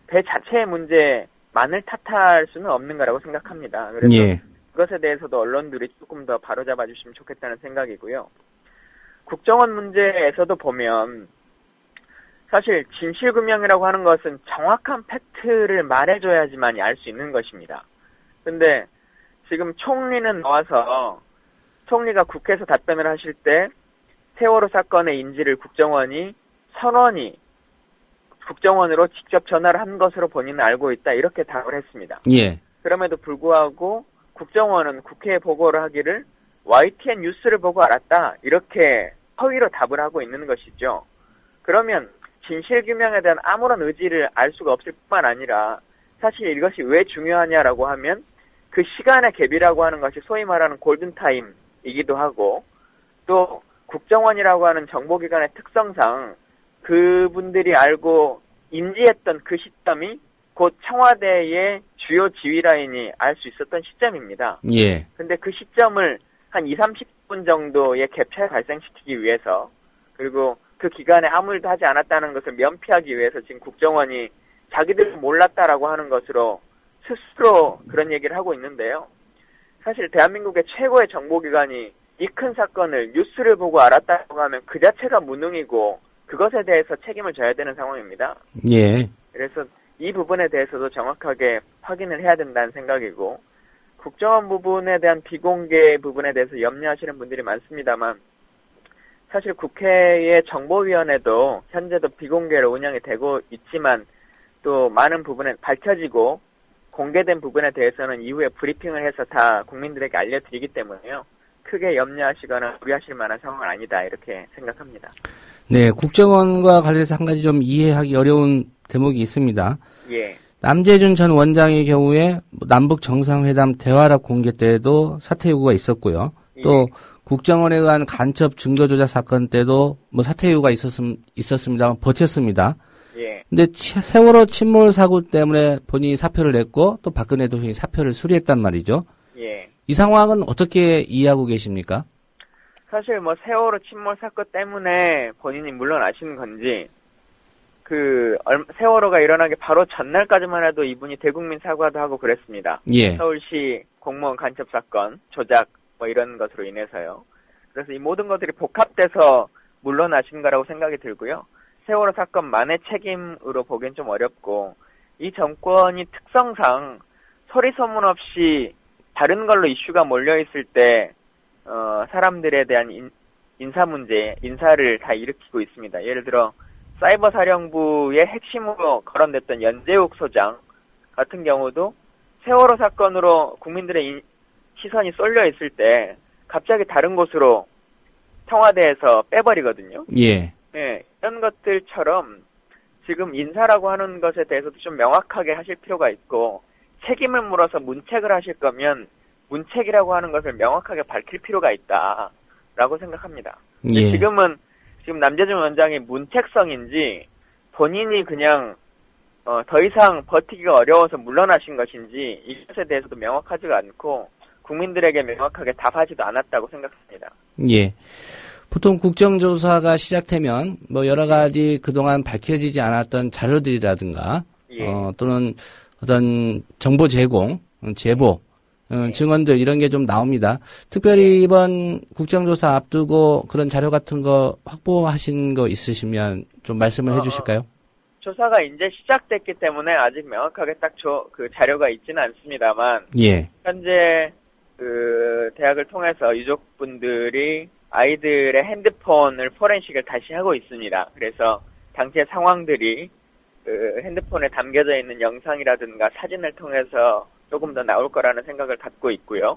[SPEAKER 13] 배 자체의 문제만을 탓할 수는 없는 거라고 생각합니다. 그래서 그것에 대해서도 언론들이 조금 더 바로잡아 주시면 좋겠다는 생각이고요. 국정원 문제에서도 보면 사실 진실규명이라고 하는 것은 정확한 팩트를 말해줘야지만이 알 수 있는 것입니다. 근데 지금 총리는 나와서 총리가 국회에서 답변을 하실 때 세월호 사건의 인지를 국정원이 선원이 국정원으로 직접 전화를 한 것으로 본인은 알고 있다 이렇게 답을 했습니다. 그럼에도 불구하고 국정원은 국회에 보고를 하기를 YTN 뉴스를 보고 알았다 이렇게 허위로 답을 하고 있는 것이죠. 그러면 진실규명에 대한 아무런 의지를 알 수가 없을 뿐만 아니라 사실 이것이 왜 중요하냐라고 하면 그 시간의 갭이라고 하는 것이 소위 말하는 골든타임이기도 하고 또 국정원이라고 하는 정보기관의 특성상 그분들이 알고 인지했던 그 시점이 곧 청와대의 주요 지휘라인이 알 수 있었던 시점입니다. 근데 그 시점을 한 20-30분 정도의 갭차를 발생시키기 위해서 그리고 그 기간에 아무 일도 하지 않았다는 것을 면피하기 위해서 지금 국정원이 자기들 몰랐다라고 하는 것으로 스스로 그런 얘기를 하고 있는데요. 사실 대한민국의 최고의 정보기관이 이 큰 사건을 뉴스를 보고 알았다고 하면 그 자체가 무능이고 그것에 대해서 책임을 져야 되는 상황입니다. 그래서 이 부분에 대해서도 정확하게 확인을 해야 된다는 생각이고 국정원 부분에 대한 비공개 부분에 대해서 염려하시는 분들이 많습니다만 사실 국회의 정보위원회도 현재도 비공개로 운영이 되고 있지만 또 많은 부분에 밝혀지고 공개된 부분에 대해서는 이후에 브리핑을 해서 다 국민들에게 알려드리기 때문에요. 크게 염려하시거나 우려하실 만한 상황은 아니다 이렇게 생각합니다.
[SPEAKER 4] 네, 국정원과 관련해서 한 가지 좀 이해하기 어려운 대목이 있습니다. 남재준 전 원장의 경우에 남북 정상회담 대화락 공개 때도 사퇴 요구가 있었고요. 또 국정원에 의한 간첩 증거 조작 사건 때도 뭐 사퇴 요구가 있었습니다만 버텼습니다. 근데 세월호 침몰 사고 때문에 본인이 사표를 냈고 또 박근혜 대통령이 사표를 수리했단 말이죠. 이 상황은 어떻게 이해하고 계십니까?
[SPEAKER 13] 사실 뭐 세월호 침몰 사건 때문에 본인이 물러나시는 건지 세월호가 일어나기 바로 전날까지만 해도 이분이 대국민 사과도 하고 그랬습니다.
[SPEAKER 4] 예.
[SPEAKER 13] 서울시 공무원 간첩 사건, 조작, 이런 것으로 인해서요. 그래서 이 모든 것들이 복합돼서 물러나신 거라고 생각이 들고요. 세월호 사건만의 책임으로 보기엔 좀 어렵고, 이 정권이 특성상 소리 소문 없이 다른 걸로 이슈가 몰려있을 때, 사람들에 대한 인사 문제, 인사를 다 일으키고 있습니다. 예를 들어, 사이버 사령부의 핵심으로 거론됐던 연재욱 소장 같은 경우도 세월호 사건으로 국민들의 시선이 쏠려 있을 때 갑자기 다른 곳으로 청와대에서 빼버리거든요.
[SPEAKER 4] 예.
[SPEAKER 13] 네, 이런 것들처럼 지금 인사라고 하는 것에 대해서도 좀 명확하게 하실 필요가 있고, 책임을 물어서 문책을 하실 거면 문책이라고 하는 것을 명확하게 밝힐 필요가 있다라고 생각합니다.
[SPEAKER 4] 예.
[SPEAKER 13] 지금 남재준 원장이 문책성인지 본인이 그냥 더 이상 버티기가 어려워서 물러나신 것인지 이것에 대해서도 명확하지가 않고 국민들에게 명확하게 답하지도 않았다고 생각합니다.
[SPEAKER 4] 예. 보통 국정조사가 시작되면 여러 가지 그동안 밝혀지지 않았던 자료들이라든가
[SPEAKER 13] 예.
[SPEAKER 4] 또는 어떤 정보 제공, 제보, 증언들 이런 게 좀 나옵니다. 특별히 이번 국정조사 앞두고 그런 자료 같은 거 확보하신 거 있으시면 좀 말씀을 해주실까요?
[SPEAKER 13] 조사가 이제 시작됐기 때문에 아직 명확하게 그 자료가 있지는 않습니다만,
[SPEAKER 4] 예.
[SPEAKER 13] 현재 대학을 통해서 유족분들이 아이들의 핸드폰을 포렌식을 다시 하고 있습니다. 그래서 당시의 상황들이 핸드폰에 담겨져 있는 영상이라든가 사진을 통해서 조금 더 나올 거라는 생각을 갖고 있고요.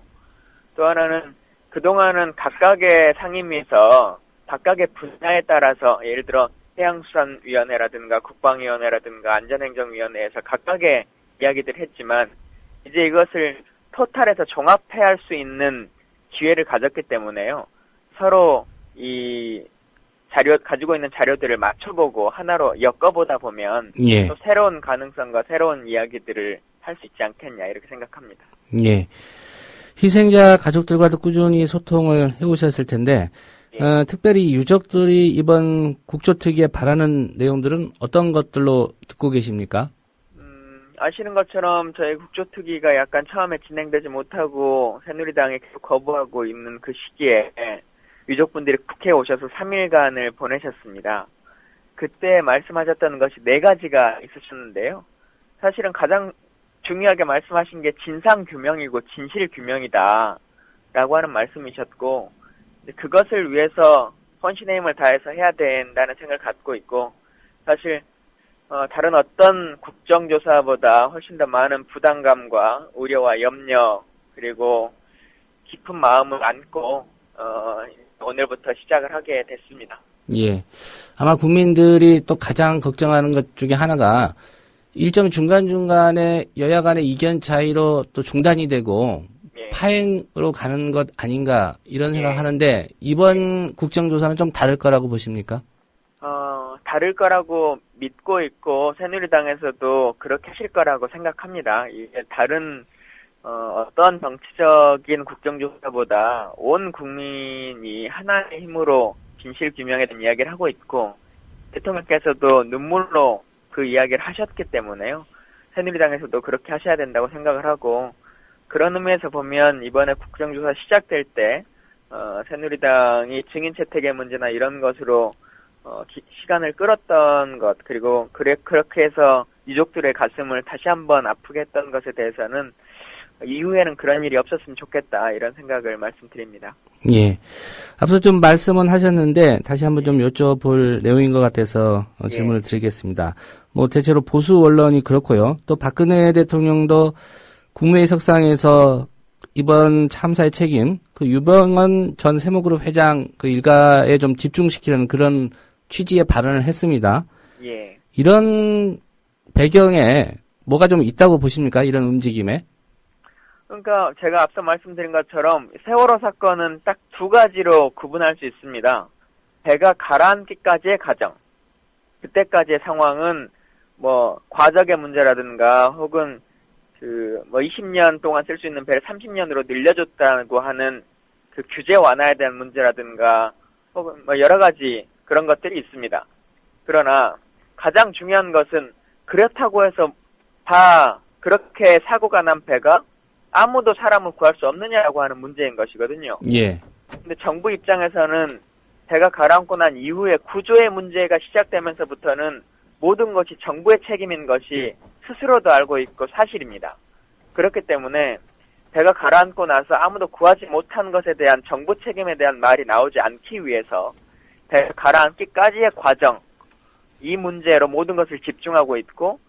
[SPEAKER 13] 또 하나는 그동안은 각각의 상임위에서 각각의 분야에 따라서 예를 들어 해양수산위원회라든가 국방위원회라든가 안전행정위원회에서 각각의 이야기들을 했지만 이제 이것을 토탈해서 종합해야 할 수 있는 기회를 가졌기 때문에요. 서로 이 가지고 있는 자료들을 맞춰보고 하나로 엮어보다 보면
[SPEAKER 4] 예.
[SPEAKER 13] 또 새로운 가능성과 새로운 이야기들을 할 수 있지 않겠냐 이렇게 생각합니다.
[SPEAKER 4] 예. 희생자 가족들과도 꾸준히 소통을 해오셨을 텐데
[SPEAKER 13] 예.
[SPEAKER 4] 특별히 유족들이 이번 국조특위에 바라는 내용들은 어떤 것들로 듣고 계십니까?
[SPEAKER 13] 아시는 것처럼 저희 국조특위가 약간 처음에 진행되지 못하고 새누리당에 계속 거부하고 있는 그 시기에 유족분들이 국회에 오셔서 3일간을 보내셨습니다. 그때 말씀하셨던 것이 4가지가 있으셨는데요. 사실은 가장 중요하게 말씀하신 게 진상규명이고 진실규명이다 라고 하는 말씀이셨고, 그것을 위해서 헌신의 힘을 다해서 해야 된다는 생각을 갖고 있고, 사실 다른 어떤 국정조사보다 훨씬 더 많은 부담감과 우려와 염려 그리고 깊은 마음을 안고 오늘부터 시작을 하게 됐습니다.
[SPEAKER 4] 예. 아마 국민들이 또 가장 걱정하는 것 중에 하나가 일정 중간중간에 여야 간의 이견 차이로 또 중단이 되고
[SPEAKER 13] 예.
[SPEAKER 4] 파행으로 가는 것 아닌가 이런
[SPEAKER 13] 예.
[SPEAKER 4] 생각하는데 이번 국정조사는 좀 다를 거라고 보십니까?
[SPEAKER 13] 다를 거라고 믿고 있고 새누리당에서도 그렇게 하실 거라고 생각합니다. 이게 다른 어떤 정치적인 국정조사보다 온 국민이 하나의 힘으로 진실규명에 대한 이야기를 하고 있고 대통령께서도 눈물로 그 이야기를 하셨기 때문에요. 새누리당에서도 그렇게 하셔야 된다고 생각을 하고 그런 의미에서 보면 이번에 국정조사 시작될 때 새누리당이 증인 채택의 문제나 이런 것으로 시간을 끌었던 것 그리고 그렇게 해서 유족들의 가슴을 다시 한번 아프게 했던 것에 대해서는 이후에는 그런 일이 없었으면 좋겠다 이런 생각을 말씀드립니다.
[SPEAKER 4] 예. 앞서 좀 말씀은 하셨는데 다시 한번 좀 여쭤볼 내용인 것 같아서 질문을 드리겠습니다. 대체로 보수 언론이 그렇고요. 또 박근혜 대통령도 국무회의 석상에서 이번 참사의 책임, 유병헌 전 세무그룹 회장 일가에 좀 집중시키려는 그런 취지의 발언을 했습니다.
[SPEAKER 13] 예.
[SPEAKER 4] 이런 배경에 뭐가 좀 있다고 보십니까? 이런 움직임에?
[SPEAKER 13] 그러니까 제가 앞서 말씀드린 것처럼 세월호 사건은 딱 2가지로 구분할 수 있습니다. 배가 가라앉기까지의 과정. 그때까지의 상황은 과적의 문제라든가 혹은 20년 동안 쓸 수 있는 배를 30년으로 늘려줬다고 하는 그 규제 완화에 대한 문제라든가 혹은 여러 가지 그런 것들이 있습니다. 그러나 가장 중요한 것은 그렇다고 해서 다 그렇게 사고가 난 배가 아무도 사람을 구할 수 없느냐라고 하는 문제인 것이거든요.
[SPEAKER 4] 예.
[SPEAKER 13] 근데 정부 입장에서는 배가 가라앉고 난 이후에 구조의 문제가 시작되면서부터는 모든 것이 정부의 책임인 것이 스스로도 알고 있고 사실입니다. 그렇기 때문에 배가 가라앉고 나서 아무도 구하지 못한 것에 대한 정부 책임에 대한 말이 나오지 않기 위해서 배가 가라앉기까지의 과정, 이 문제로 모든 것을 집중하고 있고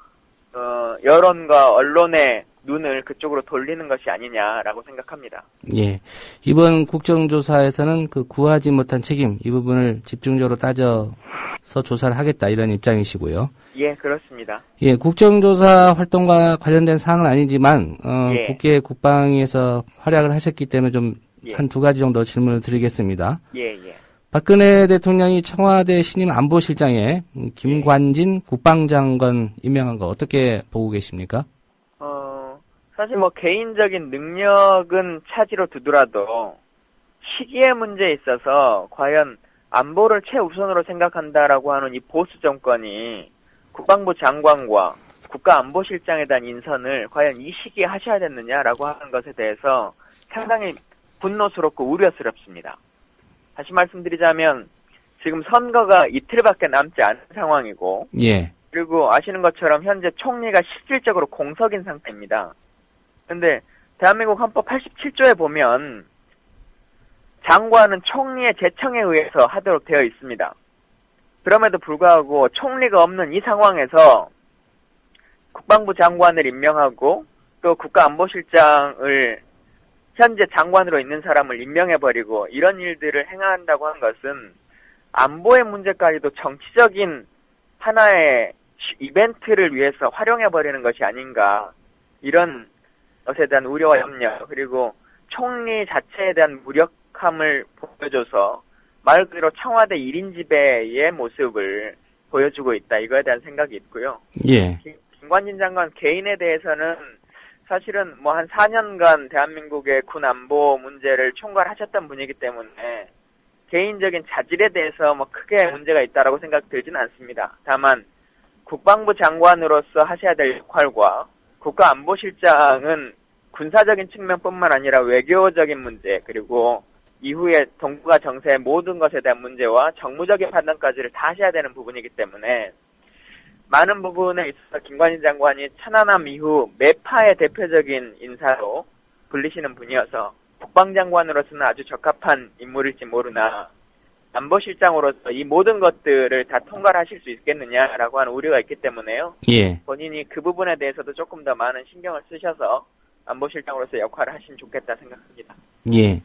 [SPEAKER 13] 여론과 언론의 눈을 그쪽으로 돌리는 것이 아니냐라고 생각합니다.
[SPEAKER 4] 예. 이번 국정조사에서는 그 구하지 못한 책임, 이 부분을 집중적으로 따져서 조사를 하겠다, 이런 입장이시고요.
[SPEAKER 13] 예, 그렇습니다.
[SPEAKER 4] 예, 국정조사 활동과 관련된 사항은 아니지만,
[SPEAKER 13] 예.
[SPEAKER 4] 국회 국방위에서 활약을 하셨기 때문에 좀
[SPEAKER 13] 예.
[SPEAKER 4] 한 두 가지 정도 질문을 드리겠습니다.
[SPEAKER 13] 예, 예.
[SPEAKER 4] 박근혜 대통령이 청와대 신임 안보실장에 김관진 국방장관 임명한 거 어떻게 보고 계십니까?
[SPEAKER 13] 사실 뭐 개인적인 능력은 차지로 두더라도 시기의 문제에 있어서 과연 안보를 최우선으로 생각한다라고 하는 이 보수 정권이 국방부 장관과 국가안보실장에 대한 인선을 과연 이 시기에 하셔야 됐느냐라고 하는 것에 대해서 상당히 분노스럽고 우려스럽습니다. 다시 말씀드리자면 지금 선거가 이틀밖에 남지 않은 상황이고,
[SPEAKER 4] 예.
[SPEAKER 13] 그리고 아시는 것처럼 현재 총리가 실질적으로 공석인 상태입니다. 근데 대한민국 헌법 87조에 보면 장관은 총리의 제청에 의해서 하도록 되어 있습니다. 그럼에도 불구하고 총리가 없는 이 상황에서 국방부 장관을 임명하고 또 국가안보실장을 현재 장관으로 있는 사람을 임명해버리고 이런 일들을 행한다고 한 것은 안보의 문제까지도 정치적인 하나의 이벤트를 위해서 활용해버리는 것이 아닌가, 이런 것에 대한 우려와 염려, 그리고 총리 자체에 대한 무력함을 보여줘서 말 그대로 청와대 1인 지배의 모습을 보여주고 있다, 이거에 대한 생각이 있고요.
[SPEAKER 4] 예.
[SPEAKER 13] 김관진 장관 개인에 대해서는 사실은 뭐 한 4년간 대한민국의 군 안보 문제를 총괄하셨던 분이기 때문에 개인적인 자질에 대해서 뭐 크게 문제가 있다라고 생각 들지는 않습니다. 다만 국방부 장관으로서 하셔야 될 역할과 국가안보실장은 군사적인 측면뿐만 아니라 외교적인 문제, 그리고 이후에 동북아 정세의 모든 것에 대한 문제와 정무적인 판단까지를 다 하셔야 되는 부분이기 때문에 많은 부분에 있어서 김관진 장관이 천안함 이후 매파의 대표적인 인사로 불리시는 분이어서 국방장관으로서는 아주 적합한 인물일지 모르나 안보실장으로서 이 모든 것들을 다 통과하실 수 있겠느냐라고 하는 우려가 있기 때문에요.
[SPEAKER 4] 예.
[SPEAKER 13] 본인이 그 부분에 대해서도 조금 더 많은 신경을 쓰셔서 안보실장으로서 역할을 하시면 좋겠다 생각합니다.
[SPEAKER 4] 예.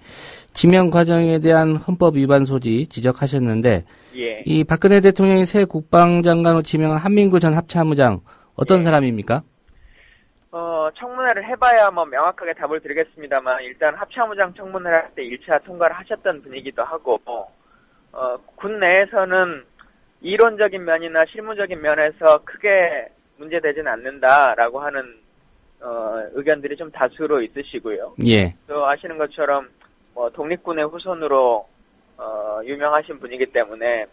[SPEAKER 4] 지명 과정에 대한 헌법 위반 소지 지적하셨는데,
[SPEAKER 13] 예.
[SPEAKER 4] 이 박근혜 대통령이 새 국방장관으로 지명한 한민구 전 합참의장 어떤 사람입니까?
[SPEAKER 13] 청문회를 해봐야 뭐 명확하게 답을 드리겠습니다만 일단 합참의장 청문회를 할 때 1차 통과를 하셨던 분이기도 하고, 군 내에서는 이론적인 면이나 실무적인 면에서 크게 문제되지는 않는다라고 하는 의견들이 좀 다수로 있으시고요.
[SPEAKER 4] 예.
[SPEAKER 13] 또 아시는 것처럼 뭐 독립군의 후손으로 유명하신 분이기 때문에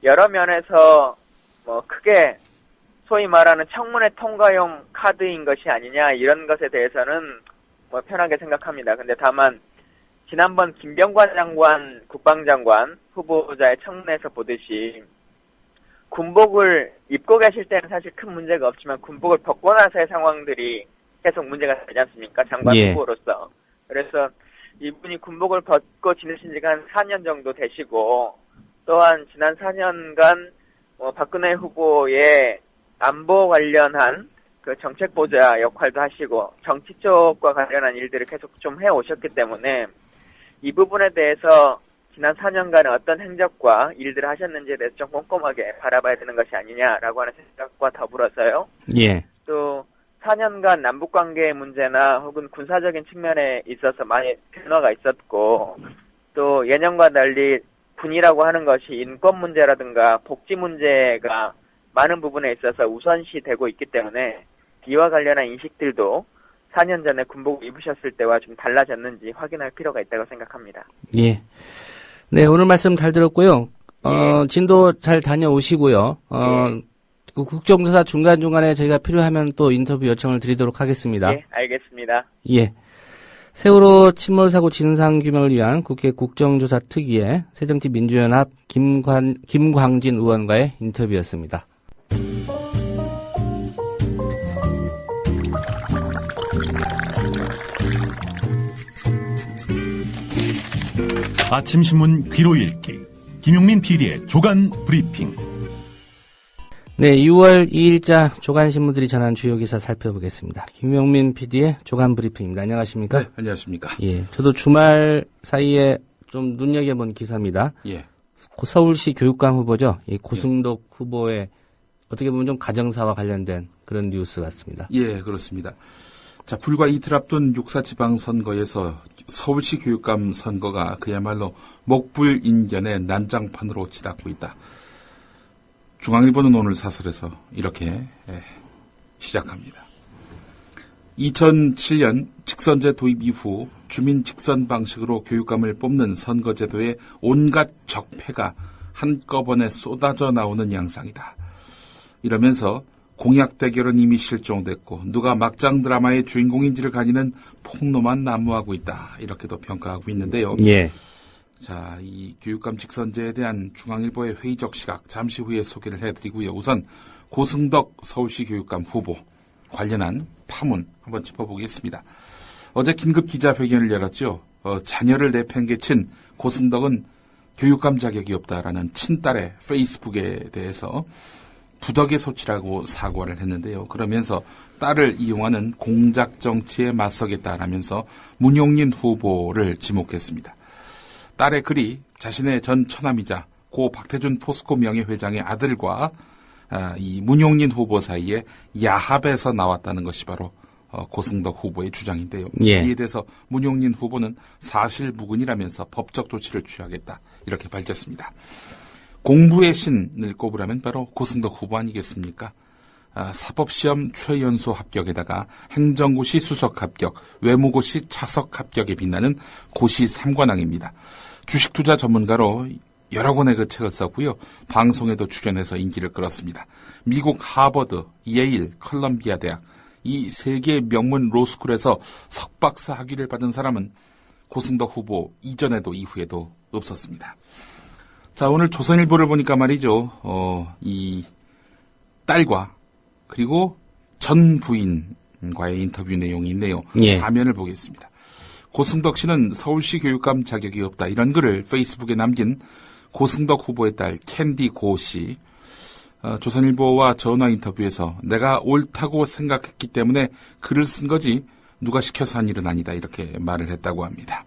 [SPEAKER 13] 여러 면에서 뭐 크게 소위 말하는 청문회 통과용 카드인 것이 아니냐, 이런 것에 대해서는 뭐 편하게 생각합니다. 근데 다만 지난번 김병관 장관 국방장관 후보자의 청문회에서 보듯이 군복을 입고 계실 때는 사실 큰 문제가 없지만 군복을 벗고 나서의 상황들이 계속 문제가 되지 않습니까? 장관
[SPEAKER 4] 예.
[SPEAKER 13] 후보로서. 그래서 이분이 군복을 벗고 지내신 지가 한 4년 정도 되시고, 또한 지난 4년간 박근혜 후보의 안보 관련한 그 정책 보좌 역할도 하시고 정치 쪽과 관련한 일들을 계속 좀 해오셨기 때문에 이 부분에 대해서 지난 4년간의 어떤 행적과 일들을 하셨는지에 대해서 좀 꼼꼼하게 바라봐야 되는 것이 아니냐라고 하는 생각과 더불어서요.
[SPEAKER 4] 예.
[SPEAKER 13] 또 4년간 남북관계의 문제나 혹은 군사적인 측면에 있어서 많이 변화가 있었고, 또 예년과 달리 군이라고 하는 것이 인권 문제라든가 복지 문제가 많은 부분에 있어서 우선시 되고 있기 때문에 이와 관련한 인식들도 4년 전에 군복을 입으셨을 때와 좀 달라졌는지 확인할 필요가 있다고 생각합니다.
[SPEAKER 4] 예. 네, 오늘 말씀 잘 들었고요. 진도 잘 다녀오시고요. 그 국정조사 중간중간에 저희가 필요하면 또 인터뷰 요청을 드리도록 하겠습니다.
[SPEAKER 13] 예, 알겠습니다.
[SPEAKER 4] 예. 세월호 침몰사고 진상규명을 위한 국회 국정조사 특위의 새정치민주연합 김광진 의원과의 인터뷰였습니다.
[SPEAKER 14] 아침 신문 귀로 읽기 김용민 PD의 조간 브리핑.
[SPEAKER 4] 네, 6월 2일자 조간신문들이 전한 주요 기사 살펴보겠습니다. 김용민 PD의 조간 브리핑입니다. 안녕하십니까?
[SPEAKER 15] 네, 안녕하십니까?
[SPEAKER 4] 예, 저도 주말 사이에 좀 눈여겨본 기사입니다.
[SPEAKER 15] 예.
[SPEAKER 4] 서울시 교육감 후보죠. 이 고승덕 후보의 어떻게 보면 좀 가정사와 관련된 그런 뉴스 같습니다.
[SPEAKER 15] 예, 그렇습니다. 자, 불과 이틀 앞둔 6.4 지방선거에서 서울시 교육감 선거가 그야말로 목불인견의 난장판으로 치닫고 있다. 중앙일보는 오늘 사설에서 이렇게 시작합니다. 2007년 직선제 도입 이후 주민 직선 방식으로 교육감을 뽑는 선거제도의 온갖 적폐가 한꺼번에 쏟아져 나오는 양상이다. 이러면서 공약 대결은 이미 실종됐고 누가 막장 드라마의 주인공인지를 가리는 폭로만 난무하고 있다. 이렇게도 평가하고 있는데요.
[SPEAKER 4] 예.
[SPEAKER 15] 자, 이 교육감 직선제에 대한 중앙일보의 회의적 시각 잠시 후에 소개를 해드리고요. 우선 고승덕 서울시 교육감 후보 관련한 파문 한번 짚어보겠습니다. 어제 긴급 기자회견을 열었죠. 자녀를 내팽개친 고승덕은 교육감 자격이 없다라는 친딸의 페이스북에 대해서 부덕의 소치라고 사과를 했는데요. 그러면서 딸을 이용하는 공작 정치에 맞서겠다라면서 문용린 후보를 지목했습니다. 딸의 글이 자신의 전 처남이자 고 박태준 포스코 명예회장의 아들과 이 문용린 후보 사이에 야합에서 나왔다는 것이 바로 고승덕 후보의 주장인데요.
[SPEAKER 4] 예.
[SPEAKER 15] 이에 대해서 문용린 후보는 사실무근이라면서 법적 조치를 취하겠다 이렇게 밝혔습니다. 공부의 신을 꼽으라면 바로 고승덕 후보 아니겠습니까? 사법시험 최연소 합격에다가 행정고시 수석 합격, 외무고시 차석 합격에 빛나는 고시 3관왕입니다. 주식투자 전문가로 여러 권의 그 책을 썼고요. 방송에도 출연해서 인기를 끌었습니다. 미국 하버드, 예일, 컬럼비아 대학 이 세 개의 명문 로스쿨에서 석박사 학위를 받은 사람은 고승덕 후보 이전에도 이후에도 없었습니다. 자, 오늘 조선일보를 보니까 말이죠. 이 딸과 그리고 전 부인과의 인터뷰 내용이 있네요.
[SPEAKER 4] 예.
[SPEAKER 15] 사면을 보겠습니다. 고승덕 씨는 서울시 교육감 자격이 없다. 이런 글을 페이스북에 남긴 고승덕 후보의 딸 캔디 고 씨. 조선일보와 전화 인터뷰에서 내가 옳다고 생각했기 때문에 글을 쓴 거지 누가 시켜서 한 일은 아니다. 이렇게 말을 했다고 합니다.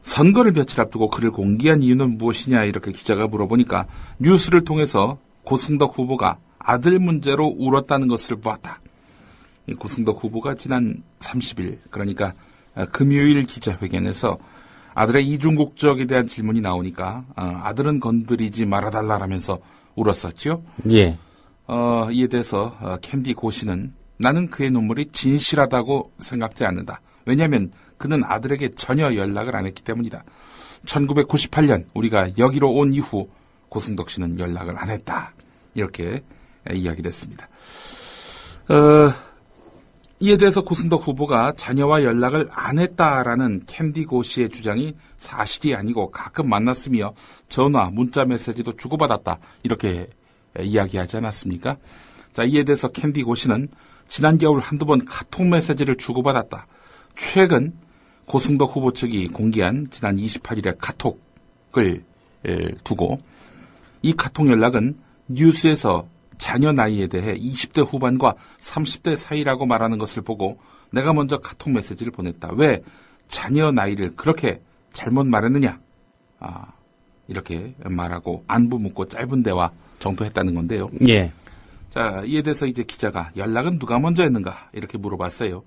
[SPEAKER 15] 선거를 며칠 앞두고 글을 공개한 이유는 무엇이냐 이렇게 기자가 물어보니까 뉴스를 통해서 고승덕 후보가 아들 문제로 울었다는 것을 보았다. 고승덕 후보가 지난 30일 그러니까 금요일 기자회견에서 아들의 이중국적에 대한 질문이 나오니까 아들은 건드리지 말아달라라면서 울었었죠.
[SPEAKER 4] 예.
[SPEAKER 15] 이에 대해서 캔디 고 씨는 나는 그의 눈물이 진실하다고 생각지 않는다. 왜냐하면 그는 아들에게 전혀 연락을 안 했기 때문이다. 1998년 우리가 여기로 온 이후 고승덕 씨는 연락을 안 했다. 이렇게 이야기를 했습니다. 이에 대해서 고승덕 후보가 자녀와 연락을 안 했다라는 캔디 고 씨의 주장이 사실이 아니고 가끔 만났으며 전화, 문자 메시지도 주고받았다. 이렇게 이야기하지 않았습니까? 자, 이에 대해서 캔디 고 씨는 지난 겨울 한두 번 카톡 메시지를 주고받았다. 최근 고승덕 후보 측이 공개한 지난 28일의 카톡을 두고 이 카톡 연락은 뉴스에서 자녀 나이에 대해 20대 후반과 30대 사이라고 말하는 것을 보고 내가 먼저 카톡 메시지를 보냈다. 왜 자녀 나이를 그렇게 잘못 말했느냐? 이렇게 말하고 안부 묻고 짧은 대화 정도 했다는 건데요.
[SPEAKER 4] 예.
[SPEAKER 15] 자, 이에 대해서 이제 기자가 연락은 누가 먼저 했는가? 이렇게 물어봤어요.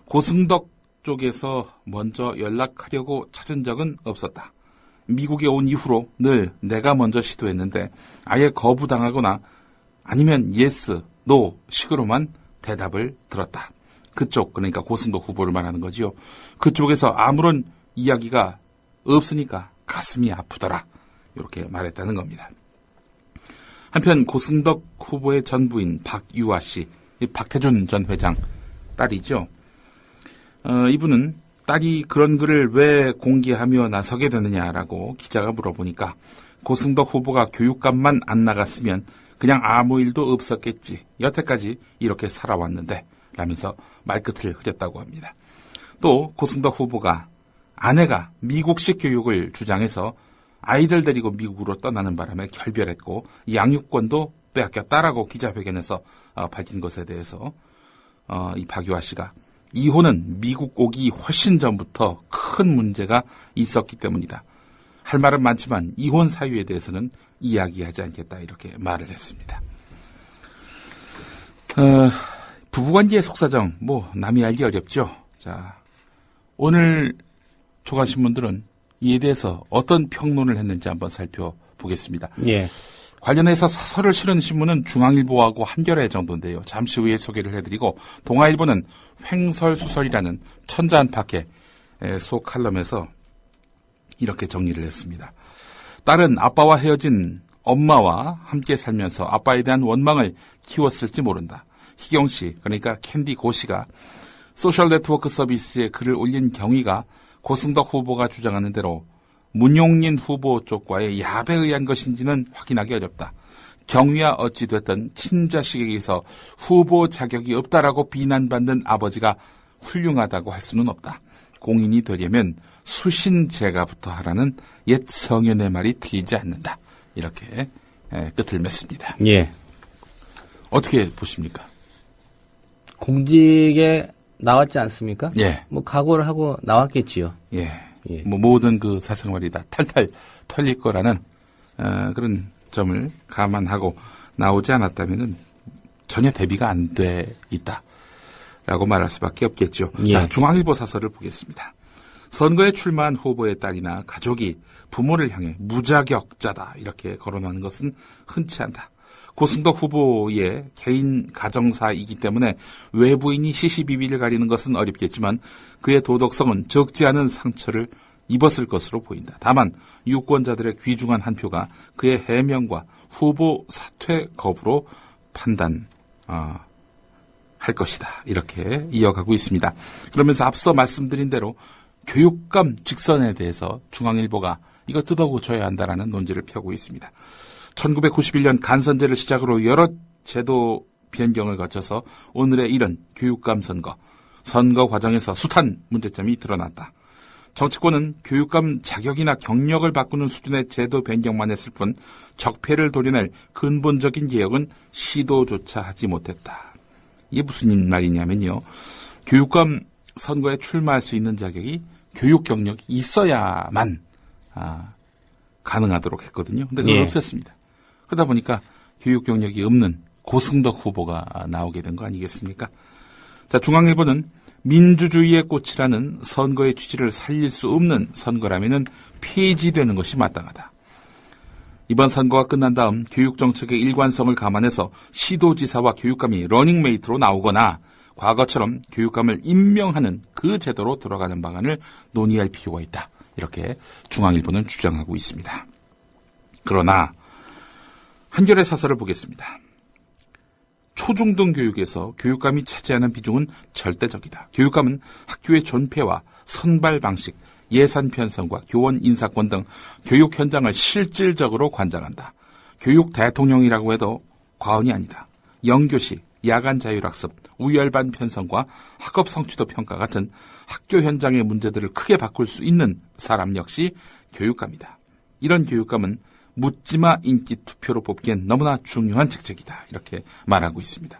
[SPEAKER 15] 고승덕 쪽에서 먼저 연락하려고 찾은 적은 없었다. 미국에 온 이후로 늘 내가 먼저 시도했는데 아예 거부당하거나 아니면 yes, no 식으로만 대답을 들었다. 그쪽, 그러니까 고승덕 후보를 말하는 거지요. 그쪽에서 아무런 이야기가 없으니까 가슴이 아프더라. 이렇게 말했다는 겁니다. 한편 고승덕 후보의 전 부인 박유아 씨, 박태준 전 회장 딸이죠. 이분은 딸이 그런 글을 왜 공개하며 나서게 되느냐라고 기자가 물어보니까 고승덕 후보가 교육감만 안 나갔으면 그냥 아무 일도 없었겠지. 여태까지 이렇게 살아왔는데 라면서 말끝을 흐렸다고 합니다. 또 고승덕 후보가 아내가 미국식 교육을 주장해서 아이들 데리고 미국으로 떠나는 바람에 결별했고 양육권도 빼앗겼다라고 기자회견에서 밝힌 것에 대해서 이 박유아 씨가 이혼은 미국 오기 훨씬 전부터 큰 문제가 있었기 때문이다. 할 말은 많지만 이혼 사유에 대해서는 이야기하지 않겠다 이렇게 말을 했습니다. 부부관계의 속사정 남이 알기 어렵죠. 자, 오늘 조간신문들은 이에 대해서 어떤 평론을 했는지 한번 살펴보겠습니다.
[SPEAKER 4] 예.
[SPEAKER 15] 관련해서 사설을 실은 신문은 중앙일보하고 한겨레 정도인데요. 잠시 후에 소개를 해드리고 동아일보는 횡설수설이라는 천자한파케 소 칼럼에서 이렇게 정리를 했습니다. 딸은 아빠와 헤어진 엄마와 함께 살면서 아빠에 대한 원망을 키웠을지 모른다. 희경 씨, 그러니까 캔디 고 씨가 소셜 네트워크 서비스에 글을 올린 경위가 고승덕 후보가 주장하는 대로 문용린 후보 쪽과의 야배에 의한 것인지는 확인하기 어렵다. 경위야 어찌됐든 친자식에게서 후보 자격이 없다라고 비난받는 아버지가 훌륭하다고 할 수는 없다. 공인이 되려면 수신제가부터 하라는 옛 성현의 말이 틀리지 않는다. 이렇게 끝을 맺습니다.
[SPEAKER 4] 예.
[SPEAKER 15] 어떻게 보십니까?
[SPEAKER 4] 공직에 나왔지 않습니까?
[SPEAKER 15] 예.
[SPEAKER 4] 각오를 하고 나왔겠지요.
[SPEAKER 15] 예. 모든 그 사생활이 다 탈탈 털릴 거라는 그런 점을 감안하고 나오지 않았다면은 전혀 대비가 안 돼 있다라고 말할 수밖에 없겠죠.
[SPEAKER 4] 예.
[SPEAKER 15] 자, 중앙일보 사설을 보겠습니다. 선거에 출마한 후보의 딸이나 가족이 부모를 향해 무자격자다 이렇게 거론하는 것은 흔치 않다. 고승덕 후보의 개인 가정사이기 때문에 외부인이 시시비비를 가리는 것은 어렵겠지만 그의 도덕성은 적지 않은 상처를 입었을 것으로 보인다. 다만 유권자들의 귀중한 한 표가 그의 해명과 후보 사퇴 거부로 판단할 것이다. 이렇게 이어가고 있습니다. 그러면서 앞서 말씀드린 대로 교육감 직선에 대해서 중앙일보가 이거 뜯어고쳐야 한다라는 논지를 펴고 있습니다. 1991년 간선제를 시작으로 여러 제도 변경을 거쳐서 오늘의 이른 교육감 선거 과정에서 숱한 문제점이 드러났다. 정치권은 교육감 자격이나 경력을 바꾸는 수준의 제도 변경만 했을 뿐 적폐를 도려낼 근본적인 개혁은 시도조차 하지 못했다. 이게 무슨 말이냐면요. 교육감 선거에 출마할 수 있는 자격이 교육 경력이 있어야만 가능하도록 했거든요. 근데 그걸 없앴습니다. 그러다 보니까 교육 경력이 없는 고승덕 후보가 나오게 된 거 아니겠습니까? 자, 중앙일보는 민주주의의 꽃이라는 선거의 취지를 살릴 수 없는 선거라면은 폐지되는 것이 마땅하다. 이번 선거가 끝난 다음 교육정책의 일관성을 감안해서 시도지사와 교육감이 러닝메이트로 나오거나 과거처럼 교육감을 임명하는 그 제도로 들어가는 방안을 논의할 필요가 있다. 이렇게 중앙일보는 주장하고 있습니다. 그러나 한겨레 사설을 보겠습니다. 초중등 교육에서 교육감이 차지하는 비중은 절대적이다. 교육감은 학교의 존폐와 선발 방식, 예산 편성과 교원 인사권 등 교육 현장을 실질적으로 관장한다. 교육 대통령이라고 해도 과언이 아니다. 영교시, 야간 자율학습, 우열반 편성과 학업 성취도 평가 같은 학교 현장의 문제들을 크게 바꿀 수 있는 사람 역시 교육감이다. 이런 교육감은 묻지마 인기 투표로 뽑기엔 너무나 중요한 직책이다. 이렇게 말하고 있습니다.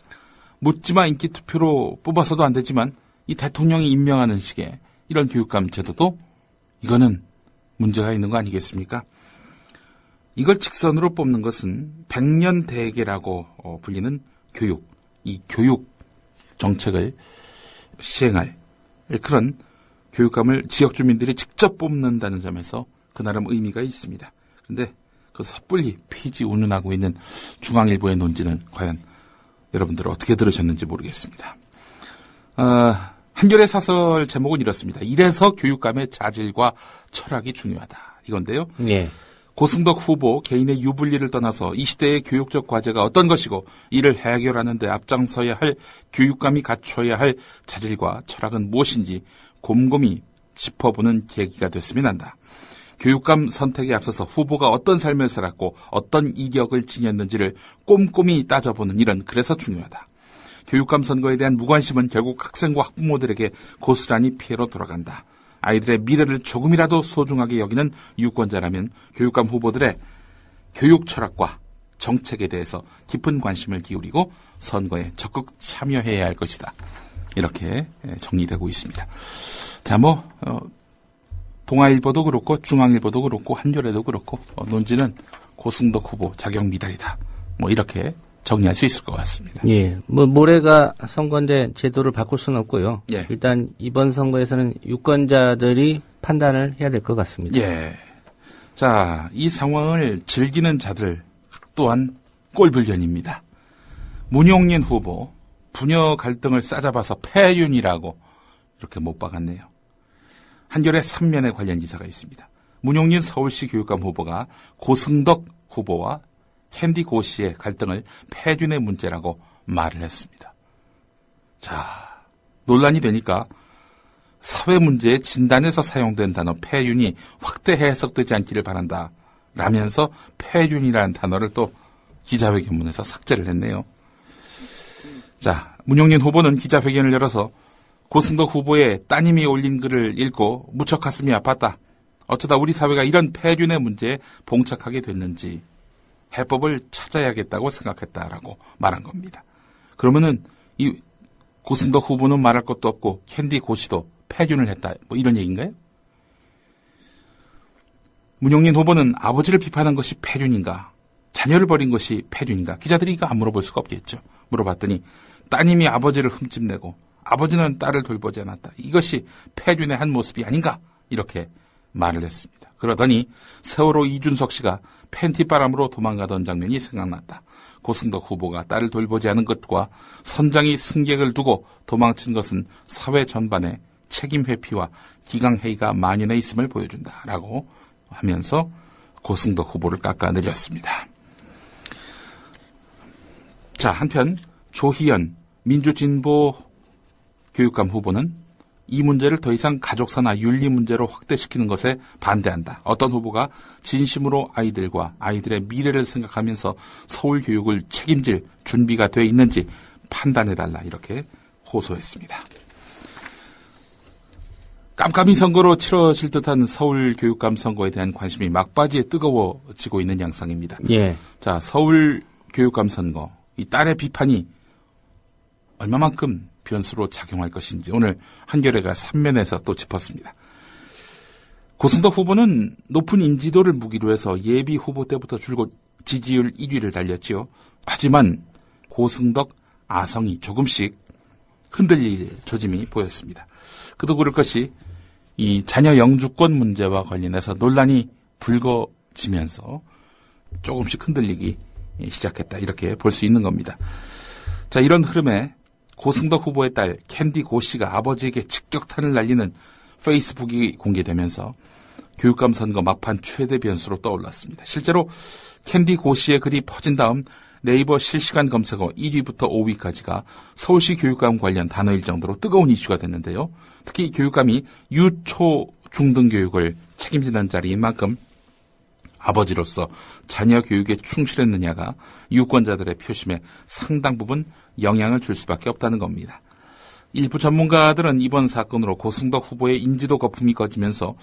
[SPEAKER 15] 묻지마 인기 투표로 뽑아서도 안 되지만 이 대통령이 임명하는 식의 이런 교육감 제도도 이거는 문제가 있는 거 아니겠습니까? 이걸 직선으로 뽑는 것은 백년대계라고 불리는 교육, 이 교육 정책을 시행할 그런 교육감을 지역 주민들이 직접 뽑는다는 점에서 그 나름 의미가 있습니다. 그런데 그 섣불리 폐지 운운하고 있는 중앙일보의 논지는 과연 여러분들 어떻게 들으셨는지 모르겠습니다. 한겨레 사설 제목은 이렇습니다. 이래서 교육감의 자질과 철학이 중요하다. 이건데요.
[SPEAKER 4] 예.
[SPEAKER 15] 고승덕 후보 개인의 유불리를 떠나서 이 시대의 교육적 과제가 어떤 것이고 이를 해결하는 데 앞장서야 할 교육감이 갖춰야 할 자질과 철학은 무엇인지 곰곰이 짚어보는 계기가 됐으면 한다. 교육감 선택에 앞서서 후보가 어떤 삶을 살았고 어떤 이력을 지녔는지를 꼼꼼히 따져보는 일은 그래서 중요하다. 교육감 선거에 대한 무관심은 결국 학생과 학부모들에게 고스란히 피해로 돌아간다. 아이들의 미래를 조금이라도 소중하게 여기는 유권자라면 교육감 후보들의 교육 철학과 정책에 대해서 깊은 관심을 기울이고 선거에 적극 참여해야 할 것이다. 이렇게 정리되고 있습니다. 자, 동아일보도 그렇고 중앙일보도 그렇고 한겨레도 그렇고 논지는 고승덕 후보 자격 미달이다. 이렇게 정리할 수 있을 것 같습니다.
[SPEAKER 4] 예, 모레가 선거인데 제도를 바꿀 수는 없고요.
[SPEAKER 15] 예.
[SPEAKER 4] 일단 이번 선거에서는 유권자들이 판단을 해야 될 것 같습니다.
[SPEAKER 15] 예. 자, 이 상황을 즐기는 자들 또한 꼴불견입니다. 문용린 후보 부녀 갈등을 싸잡아서 패윤이라고 이렇게 못 박았네요. 한겨레 3면에 관련 기사가 있습니다. 문용린 서울시 교육감 후보가 고승덕 후보와 캔디 고 씨의 갈등을 패륜의 문제라고 말을 했습니다. 자, 논란이 되니까 사회 문제의 진단에서 사용된 단어 패륜이 확대 해석되지 않기를 바란다 라면서 패륜이라는 단어를 또 기자회견문에서 삭제를 했네요. 자, 문용린 후보는 기자회견을 열어서 고승덕 후보의 따님이 올린 글을 읽고 무척 가슴이 아팠다. 어쩌다 우리 사회가 이런 패륜의 문제에 봉착하게 됐는지 해법을 찾아야겠다고 생각했다라고 말한 겁니다. 그러면은 이 고승덕 후보는 말할 것도 없고 캔디 고 씨도 패륜을 했다. 이런 얘기인가요? 문용린 후보는 아버지를 비판한 것이 패륜인가? 자녀를 버린 것이 패륜인가? 기자들이 이거 안 물어볼 수가 없겠죠. 물어봤더니 따님이 아버지를 흠집내고 아버지는 딸을 돌보지 않았다. 이것이 패륜의 한 모습이 아닌가? 이렇게 말을 했습니다. 그러더니 세월호 이준석 씨가 팬티바람으로 도망가던 장면이 생각났다. 고승덕 후보가 딸을 돌보지 않은 것과 선장이 승객을 두고 도망친 것은 사회 전반에 책임 회피와 기강회의가 만연해 있음을 보여준다라고 하면서 고승덕 후보를 깎아내렸습니다. 자, 한편 조희연 민주진보 교육감 후보는 이 문제를 더 이상 가족사나 윤리 문제로 확대시키는 것에 반대한다. 어떤 후보가 진심으로 아이들과 아이들의 미래를 생각하면서 서울 교육을 책임질 준비가 돼 있는지 판단해달라 이렇게 호소했습니다. 깜깜이 선거로 치러질 듯한 서울 교육감 선거에 대한 관심이 막바지에 뜨거워지고 있는 양상입니다.
[SPEAKER 4] 예.
[SPEAKER 15] 자, 서울 교육감 선거 이 딸의 비판이 얼마만큼 변수로 작용할 것인지 오늘 한겨레가 3면에서 또 짚었습니다. 고승덕 후보는 높은 인지도를 무기로 해서 예비 후보 때부터 줄곧 지지율 1위를 달렸지요. 하지만 고승덕 아성이 조금씩 흔들릴 조짐이 보였습니다. 그도 그럴 것이 이 자녀 영주권 문제와 관련해서 논란이 불거지면서 조금씩 흔들리기 시작했다 이렇게 볼 수 있는 겁니다. 자, 이런 흐름에 고승덕 후보의 딸 캔디 고 씨가 아버지에게 직격탄을 날리는 페이스북이 공개되면서 교육감 선거 막판 최대 변수로 떠올랐습니다. 실제로 캔디 고 씨의 글이 퍼진 다음 네이버 실시간 검색어 1위부터 5위까지가 서울시 교육감 관련 단어일 정도로 뜨거운 이슈가 됐는데요. 특히 교육감이 유초 중등 교육을 책임지는 자리인 만큼 아버지로서 자녀 교육에 충실했느냐가 유권자들의 표심에 상당 부분 영향을 줄 수밖에 없다는 겁니다. 일부 전문가들은 이번 사건으로 고승덕 후보의 인지도 거품이 꺼지면서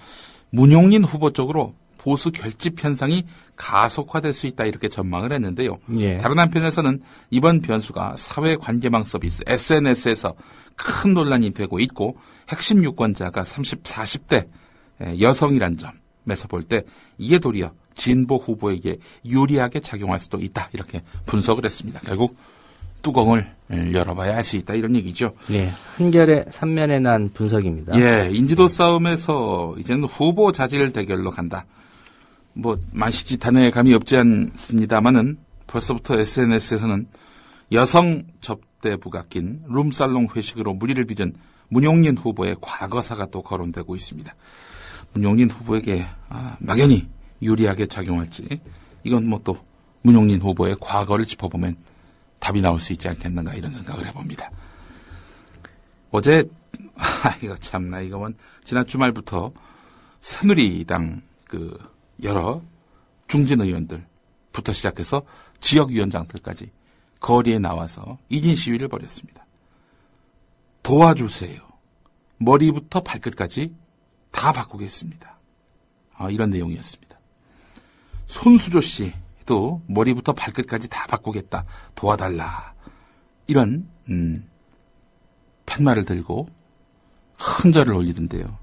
[SPEAKER 15] 문용린 후보 쪽으로 보수 결집 현상이 가속화될 수 있다 이렇게 전망을 했는데요.
[SPEAKER 4] 예.
[SPEAKER 15] 다른 한편에서는 이번 변수가 사회관계망 서비스 SNS에서 큰 논란이 되고 있고 핵심 유권자가 30, 40대 여성이란 점에서 볼 때 이게 도리어 진보 후보에게 유리하게 작용할 수도 있다 이렇게 분석을 했습니다. 결국 뚜껑을 열어봐야 할 수 있다 이런 얘기죠.
[SPEAKER 4] 네, 한겨레 3면에 난 분석입니다.
[SPEAKER 15] 예, 인지도 싸움에서 이제는 후보 자질 대결로 간다. 만시지탄에 감이 없지 않습니다만은 벌써부터 SNS에서는 여성 접대부가 낀 룸살롱 회식으로 무리를 빚은 문용린 후보의 과거사가 또 거론되고 있습니다. 문용린 후보에게 막연히 유리하게 작용할지 이건 뭐 또 문용린 후보의 과거를 짚어보면 답이 나올 수 있지 않겠는가 이런 생각을 해봅니다. 어제 이거 참나 이거는 지난 주말부터 새누리당 그 여러 중진 의원들부터 시작해서 지역위원장들까지 거리에 나와서 1인 시위를 벌였습니다. 도와주세요. 머리부터 발끝까지 다 바꾸겠습니다. 이런 내용이었습니다. 손수조 씨도 머리부터 발끝까지 다 바꾸겠다. 도와달라. 이런 팻말을 들고 흔절을 올리던데요.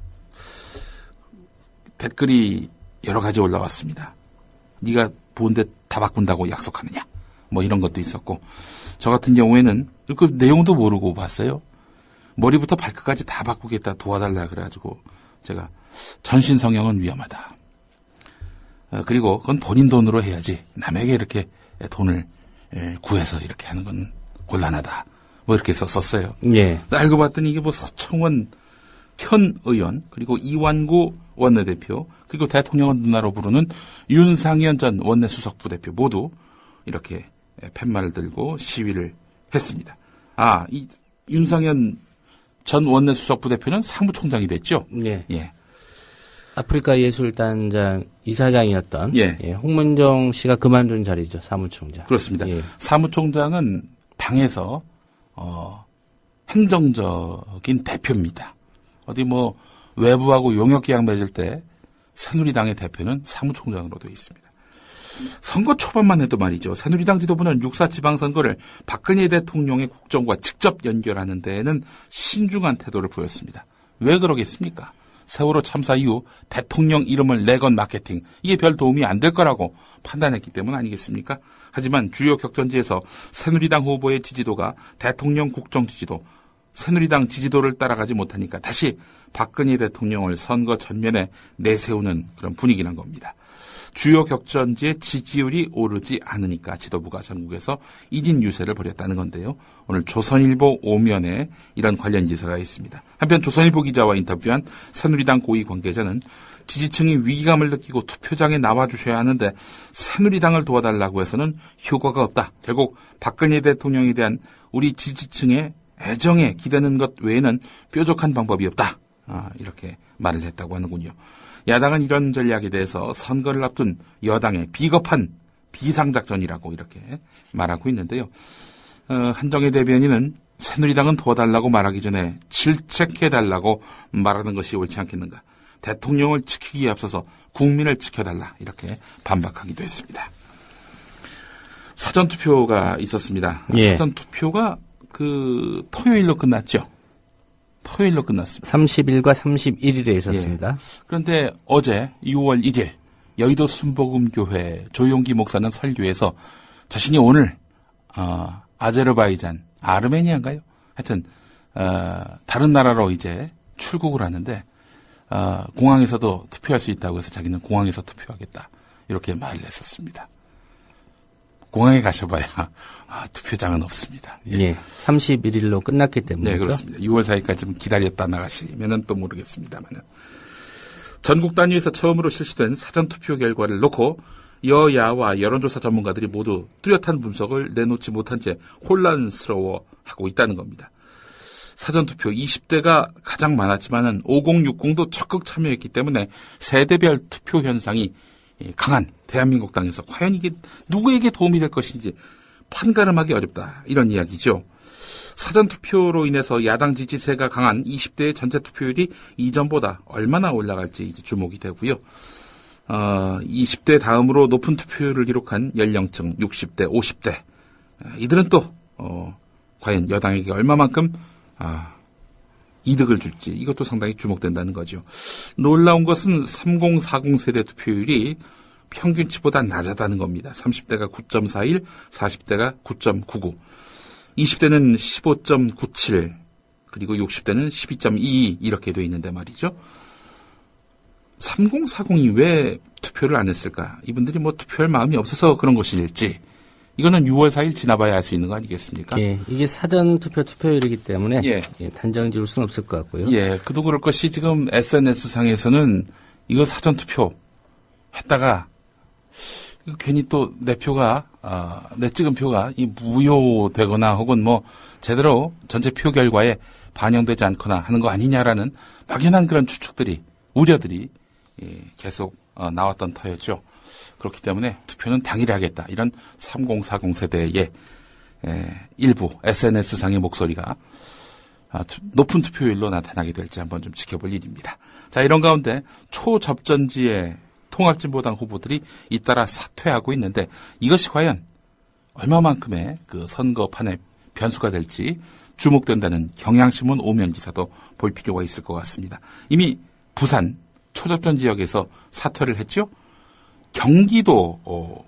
[SPEAKER 15] 댓글이 여러 가지 올라왔습니다. 네가 본데 다 바꾼다고 약속하느냐. 뭐 이런 것도 있었고 저 같은 경우에는 그 내용도 모르고 봤어요. 머리부터 발끝까지 다 바꾸겠다 도와달라 그래가지고 제가 전신 성형은 위험하다. 그리고 그건 본인 돈으로 해야지 남에게 이렇게 돈을 구해서 이렇게 하는 건 곤란하다. 뭐 이렇게 썼어요.
[SPEAKER 4] 예.
[SPEAKER 15] 알고 봤더니 이게 뭐 서청원 현 의원 그리고 이완구 원내대표 그리고 대통령을 누나로 부르는 윤상현 전 원내수석부대표 모두 이렇게 팻말을 들고 시위를 했습니다. 이 윤상현 전 원내수석부대표는 사무총장이 됐죠?
[SPEAKER 4] 예.
[SPEAKER 15] 예.
[SPEAKER 4] 아프리카 예술단장 이사장이었던 홍문정 씨가 그만둔 자리죠. 사무총장.
[SPEAKER 15] 그렇습니다. 예. 사무총장은 당에서 행정적인 대표입니다. 어디 뭐 외부하고 용역계약 맺을 때 새누리당의 대표는 사무총장으로 되어 있습니다. 선거 초반만 해도 말이죠. 새누리당 지도부는 6.4 지방선거를 박근혜 대통령의 국정과 직접 연결하는 데에는 신중한 태도를 보였습니다. 왜 그러겠습니까? 세월호 참사 이후 대통령 이름을 내건 마케팅, 이게 별 도움이 안 될 거라고 판단했기 때문 아니겠습니까? 하지만 주요 격전지에서 새누리당 후보의 지지도가 대통령 국정 지지도, 새누리당 지지도를 따라가지 못하니까 다시 박근혜 대통령을 선거 전면에 내세우는 그런 분위기란 겁니다. 주요 격전지의 지지율이 오르지 않으니까 지도부가 전국에서 1인 유세를 벌였다는 건데요. 오늘 조선일보 5면에 이런 관련 기사가 있습니다. 한편 조선일보 기자와 인터뷰한 새누리당 고위 관계자는 지지층이 위기감을 느끼고 투표장에 나와주셔야 하는데 새누리당을 도와달라고 해서는 효과가 없다. 결국 박근혜 대통령에 대한 우리 지지층의 애정에 기대는 것 외에는 뾰족한 방법이 없다. 이렇게 말을 했다고 하는군요. 야당은 이런 전략에 대해서 선거를 앞둔 여당의 비겁한 비상작전이라고 이렇게 말하고 있는데요. 한정혜 대변인은 새누리당은 도와달라고 말하기 전에 질책해달라고 말하는 것이 옳지 않겠는가. 대통령을 지키기에 앞서서 국민을 지켜달라 이렇게 반박하기도 했습니다. 사전투표가 있었습니다.
[SPEAKER 4] 예.
[SPEAKER 15] 사전투표가 토요일로 끝났죠. 토요일로 끝났습니다.
[SPEAKER 4] 30일과 31일에 있었습니다.
[SPEAKER 15] 예. 그런데 어제 6월 1일 여의도 순복음교회 조용기 목사는 설교에서 자신이 오늘 아제르바이잔, 아르메니아인가요? 하여튼 다른 나라로 이제 출국을 하는데 공항에서도 투표할 수 있다고 해서 자기는 공항에서 투표하겠다. 이렇게 말을 했었습니다. 공항에 가셔봐야 투표장은 없습니다.
[SPEAKER 4] 예. 31일로 끝났기 때문에.
[SPEAKER 15] 네, 그렇습니다. 6월 4일까지 좀 기다렸다 나가시면은 또 모르겠습니다만은. 전국 단위에서 처음으로 실시된 사전투표 결과를 놓고 여야와 여론조사 전문가들이 모두 뚜렷한 분석을 내놓지 못한 채 혼란스러워하고 있다는 겁니다. 사전투표 20대가 가장 많았지만은 5060도 적극 참여했기 때문에 세대별 투표 현상이 강한 대한민국 당에서 과연 이게 누구에게 도움이 될 것인지 판가름하기 어렵다. 이런 이야기죠. 사전투표로 인해서 야당 지지세가 강한 20대의 전체 투표율이 이전보다 얼마나 올라갈지 이제 주목이 되고요. 20대 다음으로 높은 투표율을 기록한 연령층 60대, 50대. 이들은 또 과연 여당에게 얼마만큼 이득을 줄지 이것도 상당히 주목된다는 거죠. 놀라운 것은 3040 세대 투표율이 평균치보다 낮았다는 겁니다. 30대가 9.41, 40대가 9.99, 20대는 15.97, 그리고 60대는 12.22 이렇게 돼 있는데 말이죠. 3040이 왜 투표를 안 했을까? 이분들이 뭐 투표할 마음이 없어서 그런 것일지 이거는 6월 4일 지나봐야 알 수 있는 거 아니겠습니까?
[SPEAKER 4] 예, 이게 사전투표 투표율이기 때문에
[SPEAKER 15] 예.
[SPEAKER 4] 단정 지을 수는 없을 것 같고요.
[SPEAKER 15] 예, 그도 그럴 것이 지금 SNS상에서는 이거 사전투표 했다가 괜히 또 내 표가, 내 찍은 표가 이 무효되거나 혹은 뭐 제대로 전체 표 결과에 반영되지 않거나 하는 거 아니냐라는 막연한 그런 추측들이, 우려들이 계속 나왔던 터였죠. 그렇기 때문에 투표는 당일에 하겠다. 이런 3040 세대의 일부 SNS상의 목소리가 높은 투표율로 나타나게 될지 한번 좀 지켜볼 일입니다. 자, 이런 가운데 초접전지의 통합진보당 후보들이 잇따라 사퇴하고 있는데 이것이 과연 얼마만큼의 그 선거판의 변수가 될지 주목된다는 경향신문 오면 기사도 볼 필요가 있을 것 같습니다. 이미 부산 초접전 지역에서 사퇴를 했죠. 경기도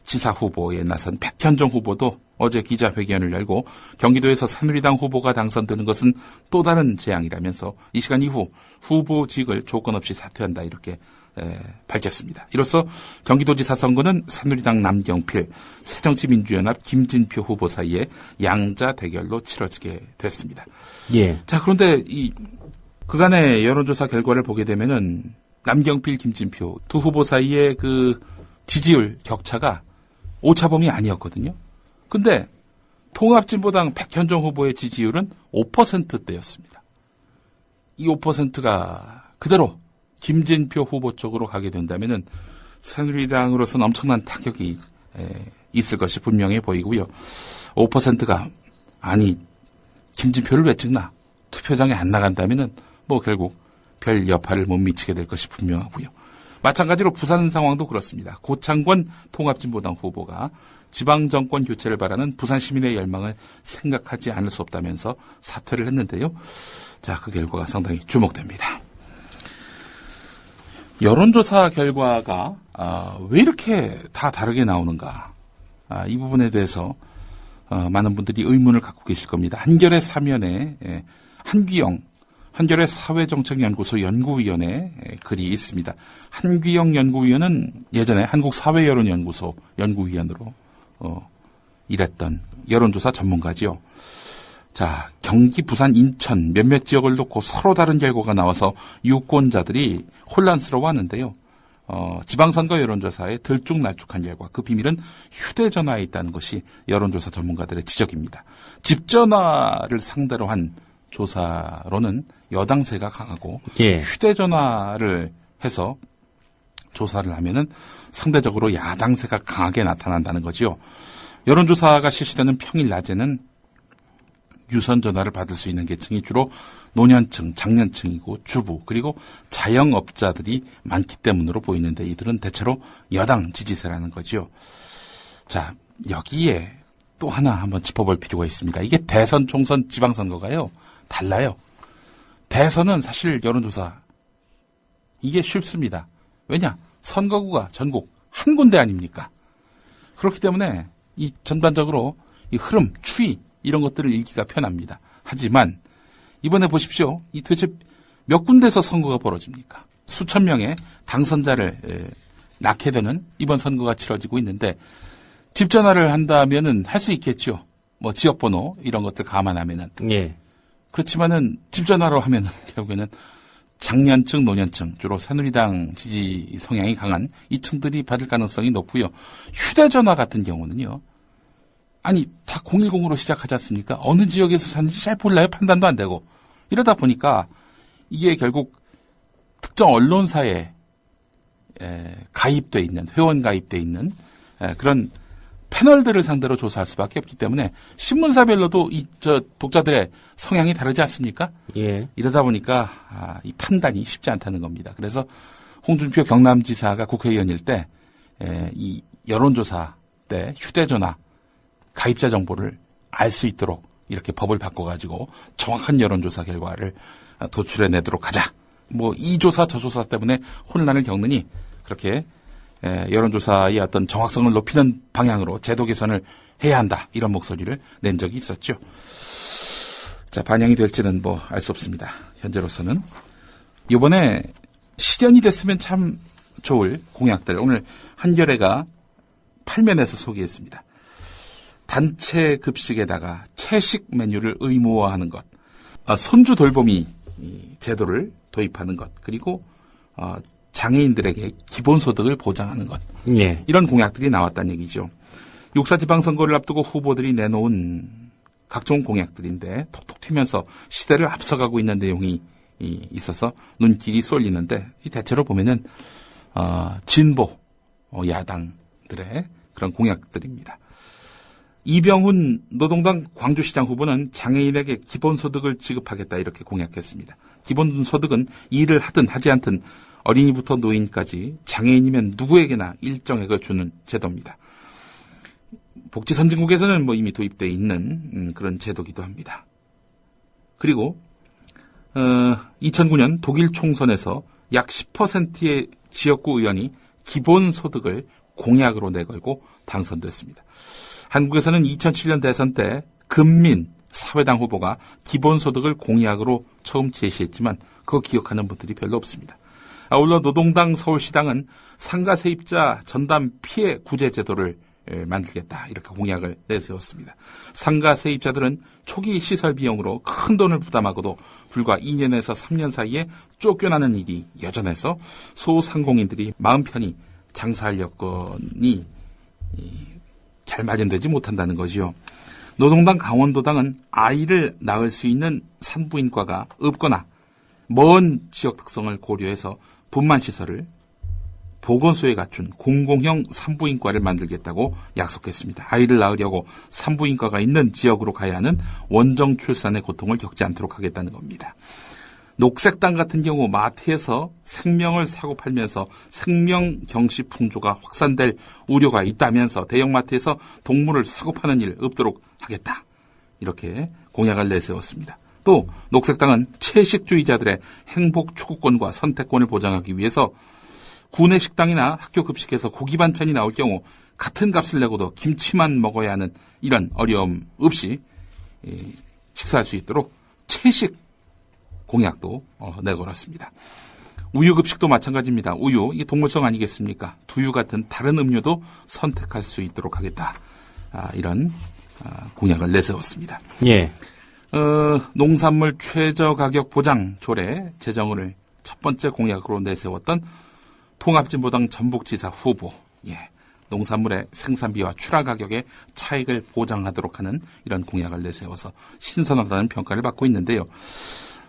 [SPEAKER 15] 지사 후보에 나선 백현종 후보도 어제 기자회견을 열고 경기도에서 새누리당 후보가 당선되는 것은 또 다른 재앙이라면서 이 시간 이후 후보직을 조건 없이 사퇴한다 이렇게 밝혔습니다. 이로써 경기도지사 선거는 새누리당 남경필, 새정치민주연합 김진표 후보 사이에 양자 대결로 치러지게 됐습니다.
[SPEAKER 4] 예.
[SPEAKER 15] 자, 그런데 이 그간의 여론조사 결과를 보게 되면은 남경필, 김진표 두 후보 사이의 그 지지율 격차가 오차범위 아니었거든요. 근데 통합진보당 백현종 후보의 지지율은 5%대였습니다. 이 5%가 그대로 김진표 후보 쪽으로 가게 된다면은 새누리당으로서는 엄청난 타격이 있을 것이 분명해 보이고요. 5%가 아니 김진표를 왜 찍나? 투표장에 안 나간다면은 뭐 결국 별 여파를 못 미치게 될 것이 분명하고요. 마찬가지로 부산 상황도 그렇습니다. 고창권 통합진보당 후보가 지방정권 교체를 바라는 부산 시민의 열망을 생각하지 않을 수 없다면서 사퇴를 했는데요. 자, 그 결과가 상당히 주목됩니다. 여론조사 결과가 왜 이렇게 다 다르게 나오는가? 이 부분에 대해서 많은 분들이 의문을 갖고 계실 겁니다. 한겨레 사면에 한귀영 한겨레 사회정책연구소 연구위원회 글이 있습니다. 한귀영 연구위원은 예전에 한국사회여론연구소 연구위원으로 일했던 여론조사 전문가지요. 자, 경기, 부산, 인천 몇몇 지역을 놓고 서로 다른 결과가 나와서 유권자들이 혼란스러워하는데요. 지방선거 여론조사에 들쭉날쭉한 결과, 그 비밀은 휴대전화에 있다는 것이 여론조사 전문가들의 지적입니다. 집전화를 상대로 한 조사로는 여당세가 강하고
[SPEAKER 4] 예.
[SPEAKER 15] 휴대전화를 해서 조사를 하면은 상대적으로 야당세가 강하게 나타난다는 거지요. 여론조사가 실시되는 평일 낮에는 유선 전화를 받을 수 있는 계층이 주로 노년층, 장년층이고 주부 그리고 자영업자들이 많기 때문으로 보이는데 이들은 대체로 여당 지지세라는 거지요. 자, 여기에 또 하나 한번 짚어볼 필요가 있습니다. 이게 대선, 총선, 지방선거가요. 달라요. 대선은 사실 여론조사 이게 쉽습니다. 왜냐? 선거구가 전국 한 군데 아닙니까? 그렇기 때문에 이 전반적으로 이 흐름, 추이 이런 것들을 읽기가 편합니다. 하지만 이번에 보십시오. 이 도대체 몇 군데서 선거가 벌어집니까? 수천 명의 당선자를 낳게 되는 이번 선거가 치러지고 있는데 집전화를 한다면은 할 수 있겠죠. 뭐 지역번호 이런 것들 감안하면은.
[SPEAKER 4] 예.
[SPEAKER 15] 그렇지만은 집전화로 하면은 결국에는 장년층, 노년층, 주로 새누리당 지지 성향이 강한 이 층들이 받을 가능성이 높고요. 휴대전화 같은 경우는요. 아니, 다 010으로 시작하지 않습니까? 어느 지역에서 사는지 잘 몰라요. 판단도 안 되고. 이러다 보니까 이게 결국 특정 언론사에 가입돼 있는, 회원 가입돼 있는 그런 패널들을 상대로 조사할 수밖에 없기 때문에 신문사별로도 독자들의 성향이 다르지 않습니까?
[SPEAKER 4] 예.
[SPEAKER 15] 이러다 보니까 이 판단이 쉽지 않다는 겁니다. 그래서 홍준표 경남지사가 국회의원일 때 이 여론조사 때 휴대전화 가입자 정보를 알 수 있도록 이렇게 법을 바꿔가지고 정확한 여론조사 결과를 도출해내도록 하자. 뭐 이 조사 저 조사 때문에 혼란을 겪느니 그렇게 여론조사의 어떤 정확성을 높이는 방향으로 제도 개선을 해야 한다. 이런 목소리를 낸 적이 있었죠. 자, 반영이 될지는 뭐 알 수 없습니다. 현재로서는. 이번에 실현이 됐으면 참 좋을 공약들. 오늘 한겨레가 8면에서 소개했습니다. 단체 급식에다가 채식 메뉴를 의무화하는 것. 손주 돌보미 제도를 도입하는 것. 그리고 장애인들에게 기본소득을 보장하는 것.
[SPEAKER 4] 예.
[SPEAKER 15] 이런 공약들이 나왔다는 얘기죠. 육사지방선거를 앞두고 후보들이 내놓은 각종 공약들인데 톡톡 튀면서 시대를 앞서가고 있는 내용이 있어서 눈길이 쏠리는데 대체로 보면은 진보 야당들의 그런 공약들입니다. 이병훈 노동당 광주시장 후보는 장애인에게 기본소득을 지급하겠다 이렇게 공약했습니다. 기본소득은 일을 하든 하지 않든 어린이부터 노인까지 장애인이면 누구에게나 일정액을 주는 제도입니다. 복지선진국에서는 이미 도입되어 있는 그런 제도기도 합니다. 그리고 2009년 독일 총선에서 약 10%의 지역구 의원이 기본소득을 공약으로 내걸고 당선됐습니다. 한국에서는 2007년 대선 때 금민 사회당 후보가 기본소득을 공약으로 처음 제시했지만 그거 기억하는 분들이 별로 없습니다. 아울러 노동당 서울시당은 상가세입자 전담 피해 구제 제도를 만들겠다 이렇게 공약을 내세웠습니다. 상가세입자들은 초기 시설 비용으로 큰 돈을 부담하고도 불과 2년에서 3년 사이에 쫓겨나는 일이 여전해서 소상공인들이 마음 편히 장사할 여건이 잘 마련되지 못한다는 거지요. 노동당 강원도당은 아이를 낳을 수 있는 산부인과가 없거나 먼 지역 특성을 고려해서 분만시설을 보건소에 갖춘 공공형 산부인과를 만들겠다고 약속했습니다. 아이를 낳으려고 산부인과가 있는 지역으로 가야 하는 원정 출산의 고통을 겪지 않도록 하겠다는 겁니다. 녹색당 같은 경우 마트에서 생명을 사고 팔면서 생명 경시 풍조가 확산될 우려가 있다면서 대형마트에서 동물을 사고 파는 일 없도록 하겠다. 이렇게 공약을 내세웠습니다. 또 녹색당은 채식주의자들의 행복 추구권과 선택권을 보장하기 위해서 구내 식당이나 학교 급식에서 고기 반찬이 나올 경우 같은 값을 내고도 김치만 먹어야 하는 이런 어려움 없이 식사할 수 있도록 채식 공약도 내걸었습니다. 우유 급식도 마찬가지입니다. 우유, 이게 동물성 아니겠습니까? 두유 같은 다른 음료도 선택할 수 있도록 하겠다. 이런 공약을 내세웠습니다.
[SPEAKER 4] 예.
[SPEAKER 15] 농산물 최저 가격 보장 조례 제정을 첫 번째 공약으로 내세웠던 통합진보당 전북지사 후보, 농산물의 생산비와 출하 가격의 차익을 보장하도록 하는 이런 공약을 내세워서 신선하다는 평가를 받고 있는데요.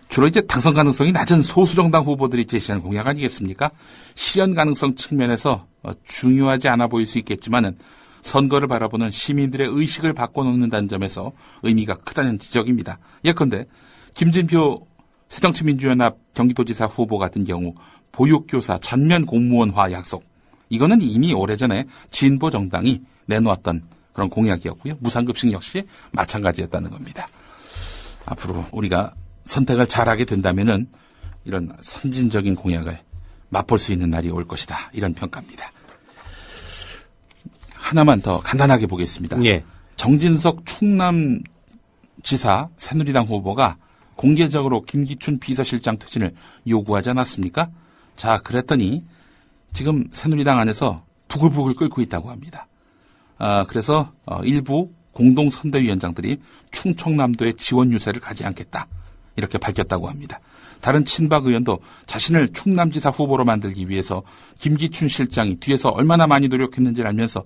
[SPEAKER 15] 주로 이제 당선 가능성이 낮은 소수정당 후보들이 제시한 공약 아니겠습니까? 실현 가능성 측면에서 중요하지 않아 보일 수 있겠지만은 선거를 바라보는 시민들의 의식을 바꿔놓는다는 점에서 의미가 크다는 지적입니다. 예컨대 김진표 새정치민주연합 경기도지사 후보 같은 경우 보육교사 전면 공무원화 약속, 이거는 이미 오래전에 진보정당이 내놓았던 그런 공약이었고요. 무상급식 역시 마찬가지였다는 겁니다. 앞으로 우리가 선택을 잘하게 된다면은 이런 선진적인 공약을 맛볼 수 있는 날이 올 것이다. 이런 평가입니다. 하나만 더 간단하게 보겠습니다.
[SPEAKER 4] 예.
[SPEAKER 15] 정진석 충남지사 새누리당 후보가 공개적으로 김기춘 비서실장 퇴진을 요구하지 않았습니까? 자, 그랬더니 지금 새누리당 안에서 부글부글 끓고 있다고 합니다. 그래서 일부 공동선대위원장들이 충청남도의 지원 유세를 가지 않겠다. 이렇게 밝혔다고 합니다. 다른 친박 의원도 자신을 충남지사 후보로 만들기 위해서 김기춘 실장이 뒤에서 얼마나 많이 노력했는지를 알면서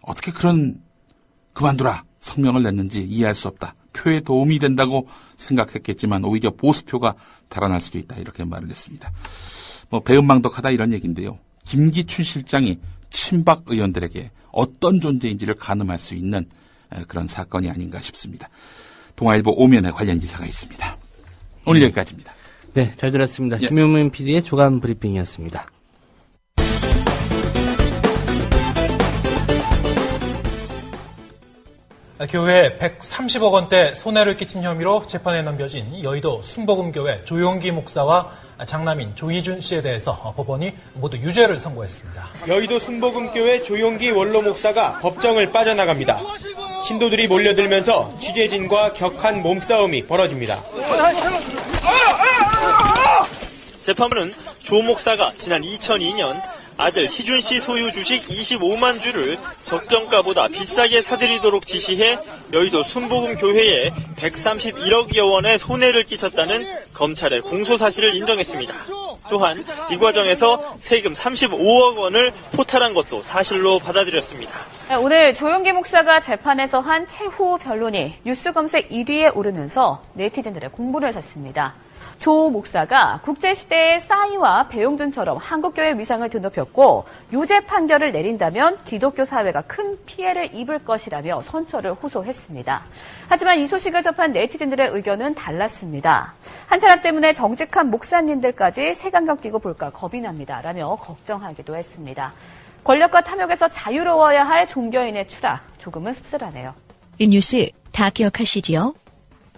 [SPEAKER 15] 어떻게 그런 그만두라 성명을 냈는지 이해할 수 없다. 표에 도움이 된다고 생각했겠지만 오히려 보수표가 달아날 수도 있다. 이렇게 말을 했습니다. 배은망덕하다 이런 얘기인데요. 김기춘 실장이 친박 의원들에게 어떤 존재인지를 가늠할 수 있는 그런 사건이 아닌가 싶습니다. 동아일보 오면에 관련 기사가 있습니다. 오늘 여기까지입니다.
[SPEAKER 4] 네, 잘 들었습니다.
[SPEAKER 15] 예.
[SPEAKER 4] 김용민 PD의 조간 브리핑이었습니다.
[SPEAKER 16] 교회에 130억 원대 손해를 끼친 혐의로 재판에 넘겨진 여의도 순복음교회 조용기 목사와 장남인 조희준 씨에 대해서 법원이 모두 유죄를 선고했습니다.
[SPEAKER 17] 여의도 순복음교회 조용기 원로 목사가 법정을 빠져나갑니다. 신도들이 몰려들면서 취재진과 격한 몸싸움이 벌어집니다.
[SPEAKER 18] 재판부는 조 목사가 지난 2002년 아들 희준 씨 소유 주식 25만 주를 적정가보다 비싸게 사들이도록 지시해 여의도 순복음 교회에 131억여 원의 손해를 끼쳤다는 검찰의 공소 사실을 인정했습니다. 또한 이 과정에서 세금 35억 원을 포탈한 것도 사실로 받아들였습니다.
[SPEAKER 7] 오늘 조용기 목사가 재판에서 한 최후 변론이 뉴스 검색 1위에 오르면서 네티즌들의 공분을 샀습니다. 조 목사가 국제시대의 싸이와 배용준처럼 한국교회 위상을 드높였고 유죄 판결을 내린다면 기독교 사회가 큰 피해를 입을 것이라며 선처를 호소했습니다. 하지만 이 소식을 접한 네티즌들의 의견은 달랐습니다. 한 사람 때문에 정직한 목사님들까지 색안경 끼고 볼까 겁이 납니다. 라며 걱정하기도 했습니다. 권력과 탐욕에서 자유로워야 할 종교인의 추락, 조금은 씁쓸하네요.
[SPEAKER 19] 이 뉴스 다 기억하시지요?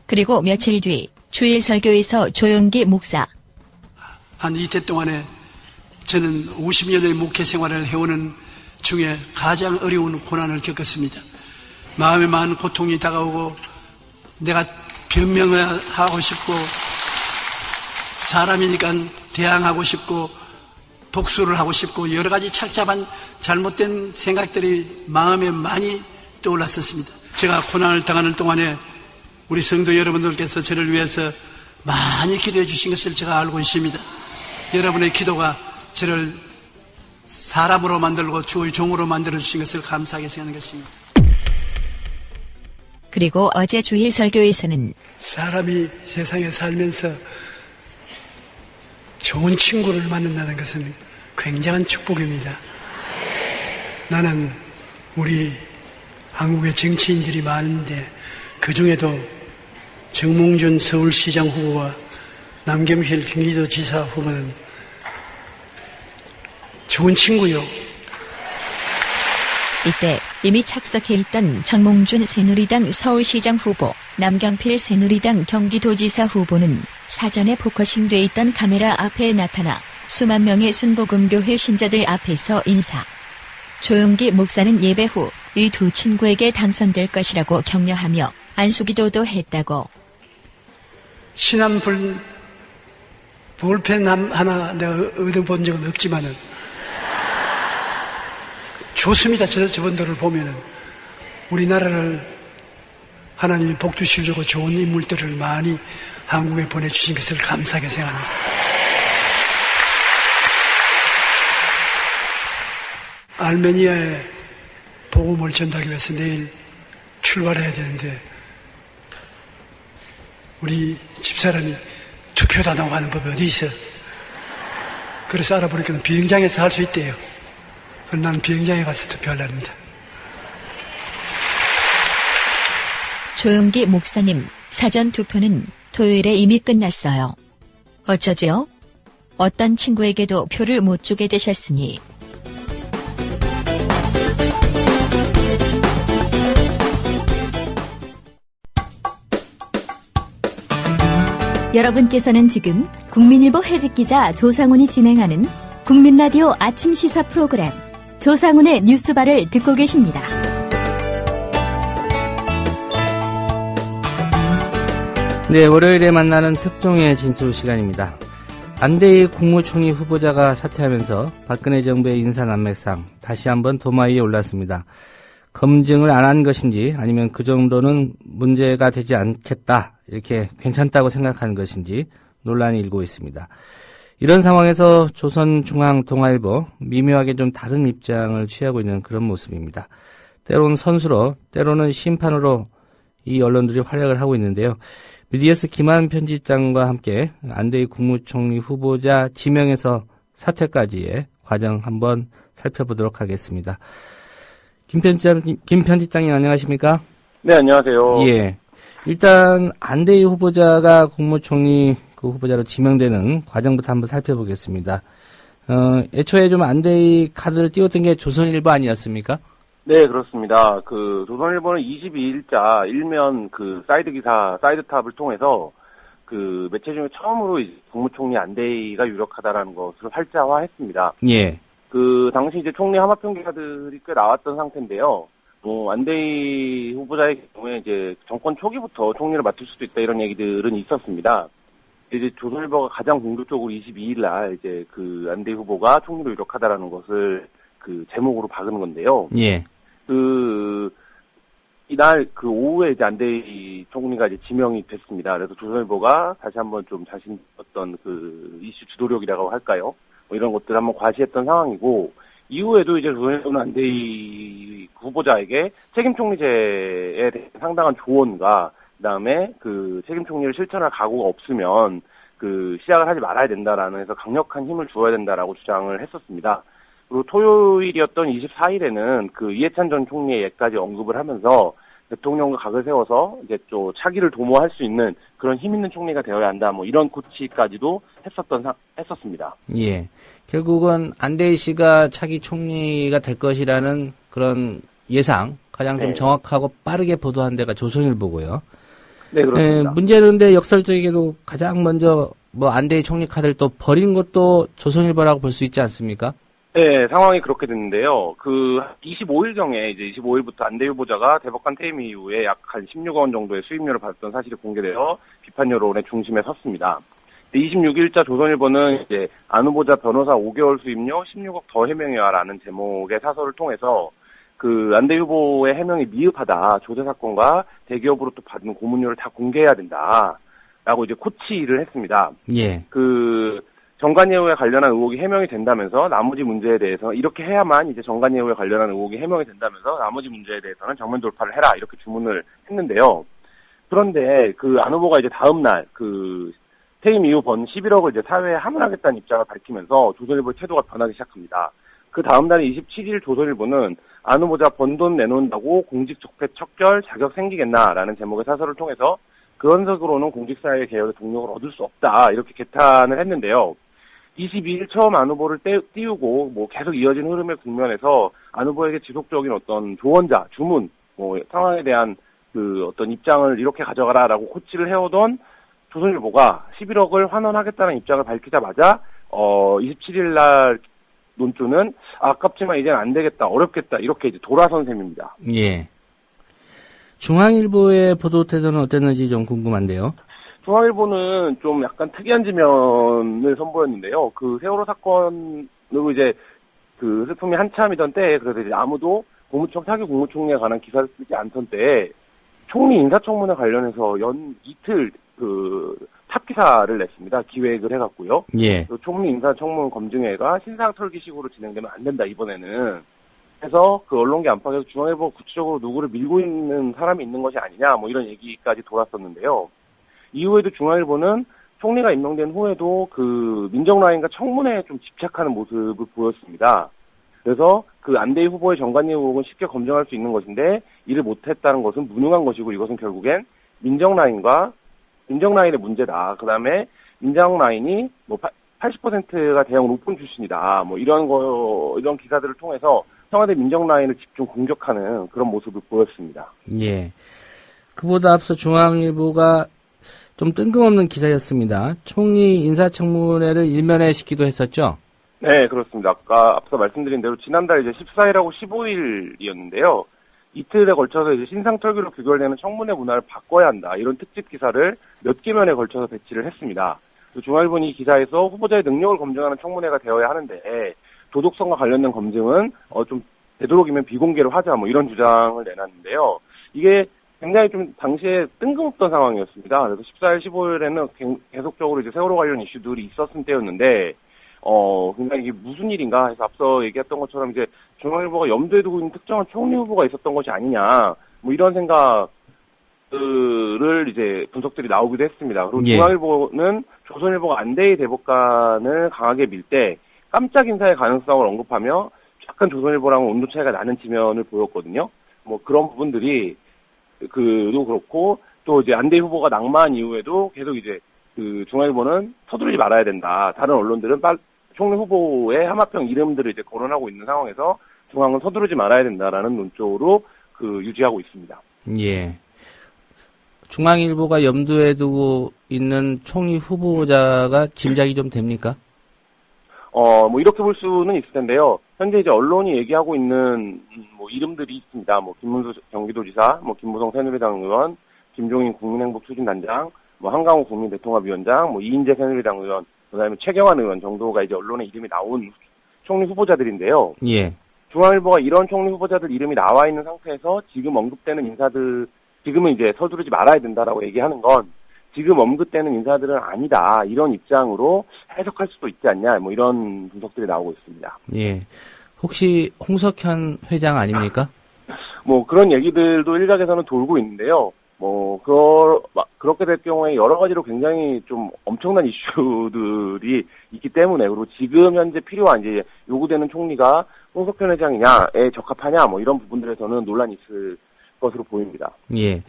[SPEAKER 19] 그리고 며칠 뒤 주일 설교에서 조용기 목사.
[SPEAKER 20] 한 이태 동안에 저는 50년의 목회 생활을 해오는 중에 가장 어려운 고난을 겪었습니다. 마음에 많은 고통이 다가오고 내가 변명을 하고 싶고 사람이니까 대항하고 싶고 복수를 하고 싶고 여러 가지 착잡한 잘못된 생각들이 마음에 많이 떠올랐었습니다. 제가 고난을 당하는 동안에 우리 성도 여러분들께서 저를 위해서 많이 기도해 주신 것을 제가 알고 있습니다. 여러분의 기도가 저를 사람으로 만들고 주의 종으로 만들어 주신 것을 감사하게 생각하는 것입니다.
[SPEAKER 19] 그리고 어제 주일 설교에서는
[SPEAKER 20] 사람이 세상에 살면서 좋은 친구를 만난다는 것은 굉장한 축복입니다. 나는 우리 한국의 정치인들이 많은데 그 중에도 정몽준 서울시장 후보와 남경필 경기도지사 후보는 좋은 친구요.
[SPEAKER 19] 이때 이미 착석해 있던 정몽준 새누리당 서울시장 후보, 남경필 새누리당 경기도지사 후보는 사전에 포커싱돼 있던 카메라 앞에 나타나 수만 명의 순복음교회 신자들 앞에서 인사. 조용기 목사는 예배 후 이 두 친구에게 당선될 것이라고 격려하며 안수기도도 했다고.
[SPEAKER 20] 신한 볼펜 하나 내가 얻어본 적은 없지만은 좋습니다. 저분들을 보면은 우리나라를 하나님이 복주시려고 좋은 인물들을 많이 한국에 보내주신 것을 감사하게 생각합니다. 알메니아에 복음을 전하기 위해서 내일 출발해야 되는데 우리 집사람이 투표도 안 하고 하는 법이 어디 있어? 그래서 알아보니까 비행장에서 할 수 있대요. 나는 비행장에 가서 투표하려합니다.
[SPEAKER 19] 조용기 목사님, 사전 투표는 토요일에 이미 끝났어요. 어쩌지요? 어떤 친구에게도 표를 못 주게 되셨으니.
[SPEAKER 10] 여러분께서는 지금 국민일보 해직기자 조상훈이 진행하는 국민라디오 아침 시사 프로그램 조상훈의 뉴스바를 듣고 계십니다.
[SPEAKER 4] 네, 월요일에 만나는 특종의 진술 시간입니다. 안대희 국무총리 후보자가 사퇴하면서 박근혜 정부의 인사난맥상 다시 한번 도마 위에 올랐습니다. 검증을 안 한 것인지 아니면 그 정도는 문제가 되지 않겠다, 이렇게 괜찮다고 생각하는 것인지 논란이 일고 있습니다. 이런 상황에서 조선중앙통화일보 미묘하게 좀 다른 입장을 취하고 있는 그런 모습입니다. 때로는 선수로, 때로는 심판으로 이 언론들이 활약을 하고 있는데요. BDS 김한 편집장과 함께 안대희 국무총리 후보자 지명에서 사퇴까지의 과정 한번 살펴보도록 하겠습니다. 김 편집장님 안녕하십니까?
[SPEAKER 21] 네, 안녕하세요.
[SPEAKER 4] 예. 일단 안대희 후보자가 국무총리 그 후보자로 지명되는 과정부터 한번 살펴보겠습니다. 애초에 좀 안대희 카드를 띄웠던 게 조선일보 아니었습니까?
[SPEAKER 21] 네, 그렇습니다. 조선일보는 22일자 일면 사이드 기사, 사이드탑을 통해서 매체 중에 처음으로 국무총리 안대희가 유력하다라는 것을 활자화했습니다.
[SPEAKER 4] 예.
[SPEAKER 21] 당시 총리 하마평 기사들이 꽤 나왔던 상태인데요. 안대희 후보자의 경우에 정권 초기부터 총리를 맡을 수도 있다 이런 얘기들은 있었습니다. 조선일보가 가장 공격적으로 22일 날 안대희 후보가 총리로 유력하다라는 것을 제목으로 박은 건데요.
[SPEAKER 4] 예.
[SPEAKER 21] 이날 그 오후에 이제 안대희 총리가 이제 지명이 됐습니다. 그래서 조선일보가 다시 한번 좀 자신 어떤 그 이슈 주도력이라고 할까요? 뭐 이런 것들을 한번 과시했던 상황이고, 이후에도 이제 조선일보는 안대희 후보자에게 책임 총리제에 대한 상당한 조언과 그다음에 그 책임 총리를 실천할 각오가 없으면 그 시작을 하지 말아야 된다라는 해서 강력한 힘을 주어야 된다라고 주장을 했었습니다. 그리고 토요일이었던 24일에는 그 이해찬 전 총리의 예까지 언급을 하면서 대통령과 각을 세워서 이제 또 차기를 도모할 수 있는 그런 힘 있는 총리가 되어야 한다. 뭐 이런 고치까지도 했었습니다.
[SPEAKER 4] 예. 결국은 안대희 씨가 차기 총리가 될 것이라는 그런 예상, 가장 좀 정확하고 빠르게 보도한 데가 조선일보고요.
[SPEAKER 21] 네, 그렇습니다.
[SPEAKER 4] 문제는 근데 역설적이게도 가장 먼저 뭐 안대희 총리 카드를 또 버린 것도 조선일보라고 볼 수 있지 않습니까?
[SPEAKER 21] 네, 상황이 그렇게 됐는데요. 그 25일경에 이제 25일부터 안대희 후보자가 대법관 퇴임 이후에 약 한 16억 원 정도의 수임료를 받았던 사실이 공개되어 비판 여론의 중심에 섰습니다. 26일자 조선일보는 이제 안 후보자 변호사 5개월 수임료 16억 더 해명해와라는 제목의 사설을 통해서 그 안대희 후보의 해명이 미흡하다, 조세 사건과 대기업으로부터 받은 고문료를 다 공개해야 된다라고 이제 코치를 했습니다.
[SPEAKER 4] 예.
[SPEAKER 21] 그 정관예우에 관련한 의혹이 해명이 된다면서 나머지 문제에 대해서 이렇게 해야만 이제 정관예우에 관련한 의혹이 해명이 된다면서 나머지 문제에 대해서는 정면 돌파를 해라 이렇게 주문을 했는데요. 그런데 그 안 후보가 이제 다음 날 그 퇴임 이후 번 11억을 이제 사회에 함을하겠다는 입장을 밝히면서 조선일보의 태도가 변하기 시작합니다. 그 다음 날 27일 조선일보는 안 후보자 번 돈 내놓는다고 공직 적폐 척결 자격 생기겠나라는 제목의 사설을 통해서 그런 식으로는 공직사회 개혁의 동력을 얻을 수 없다 이렇게 개탄을 했는데요. 22일 처음 안 후보를 띄우고 뭐 계속 이어진 흐름의 국면에서 안 후보에게 지속적인 어떤 조언자, 주문, 뭐 상황에 대한 그 어떤 입장을 이렇게 가져가라라고 코치를 해오던 조선일보가 11억을 환원하겠다는 입장을 밝히자마자 27일 날 논조는 아깝지만 이제는 안 되겠다, 어렵겠다 이렇게 이제 돌아선 셈입니다.
[SPEAKER 4] 예. 중앙일보의 보도 태도는 어땠는지 좀 궁금한데요.
[SPEAKER 21] 중앙일보는 좀 약간 특이한 지면을 선보였는데요. 그 세월호 사건으로 이제 그 슬픔이 한참이던 때에 그래서 이제 아무도 차기 국무총리에 관한 기사를 쓰지 않던 때에 총리 인사청문회 관련해서 연 이틀 그 탑기사를 냈습니다. 기획을 해갖고요.
[SPEAKER 4] 예.
[SPEAKER 21] 그 총리 인사청문 검증회가 신상털기식으로 진행되면 안 된다 이번에는. 해서 그 언론계 안팎에서 중앙일보가 구체적으로 누구를 밀고 있는 사람이 있는 것이 아니냐 뭐 이런 얘기까지 돌았었는데요. 이후에도 중앙일보는 총리가 임명된 후에도 그 민정라인과 청문회에 좀 집착하는 모습을 보였습니다. 그래서 그 안대희 후보의 정관예우 의혹은 쉽게 검증할 수 있는 것인데 이를 못했다는 것은 무능한 것이고 이것은 결국엔 민정라인의 문제다. 그다음에 민정라인이 뭐 80%가 대형 로펌 출신이다. 뭐 이런 기사들을 통해서 청와대 민정라인을 집중 공격하는 그런 모습을 보였습니다.
[SPEAKER 4] 예. 그보다 앞서 중앙일보가 좀 뜬금없는 기사였습니다. 총리 인사청문회를 일면에 시키기도 했었죠?
[SPEAKER 21] 네, 그렇습니다. 아까 앞서 말씀드린 대로 지난달 이제 14일하고 15일이었는데요. 이틀에 걸쳐서 이제 신상털기로 규결되는 청문회 문화를 바꿔야 한다. 이런 특집 기사를 몇 개면에 걸쳐서 배치를 했습니다. 중앙일보는 이 기사에서 후보자의 능력을 검증하는 청문회가 되어야 하는데 도덕성과 관련된 검증은 좀 되도록이면 비공개로 하자 뭐 이런 주장을 내놨는데요. 이게 굉장히 좀 당시에 뜬금없던 상황이었습니다. 그래서 14일, 15일에는 계속적으로 이제 세월호 관련 이슈들이 있었을 때였는데 굉장히 이게 무슨 일인가 해서 앞서 얘기했던 것처럼 이제 중앙일보가 염두에 두고 있는 특정한 총리 후보가 있었던 것이 아니냐 뭐 이런 생각을 이제 분석들이 나오기도 했습니다. 그리고 중앙일보는 조선일보가 안대희 대법관을 강하게 밀 때 깜짝 인사의 가능성을 언급하며 약간 조선일보랑은 온도 차이가 나는 지면을 보였거든요. 뭐 그런 부분들이 도 그렇고 또 이제 안대희 후보가 낙마한 이후에도 계속 이제 그 중앙일보는 서두르지 말아야 된다. 다른 언론들은 총리 후보의 하마평 이름들을 이제 거론하고 있는 상황에서 중앙은 서두르지 말아야 된다라는 논조로 유지하고 있습니다.
[SPEAKER 4] 예. 중앙일보가 염두에 두고 있는 총리 후보자가 짐작이 좀 됩니까?
[SPEAKER 21] 뭐 이렇게 볼 수는 있을 텐데요. 현재 이제 언론이 얘기하고 있는 뭐 이름들이 있습니다. 뭐 김문수 경기도지사, 뭐 김무성 새누리당 의원, 김종인 국민행복추진단장, 뭐 한강호 국민대통합위원장, 뭐 이인재 새누리당 의원, 그다음에 최경환 의원 정도가 이제 언론에 이름이 나온 총리 후보자들인데요.
[SPEAKER 4] 예.
[SPEAKER 21] 중앙일보가 이런 총리 후보자들 이름이 나와 있는 상태에서 지금 언급되는 인사들, 지금은 이제 서두르지 말아야 된다라고 얘기하는 건 지금 언급되는 인사들은 아니다. 이런 입장으로 해석할 수도 있지 않냐. 뭐 이런 분석들이 나오고 있습니다.
[SPEAKER 4] 예. 혹시 홍석현 회장 아닙니까?
[SPEAKER 21] 뭐 그런 얘기들도 일각에서는 돌고 있는데요. 뭐 그렇게 될 경우에 여러 가지로 굉장히 좀 엄청난 이슈들이 있기 때문에, 그리고 지금 현재 필요한 이제 요구되는 총리가 홍석현 회장이냐에 적합하냐 뭐 이런 부분들에서는 논란이 있을 것으로 보입니다.
[SPEAKER 4] 예.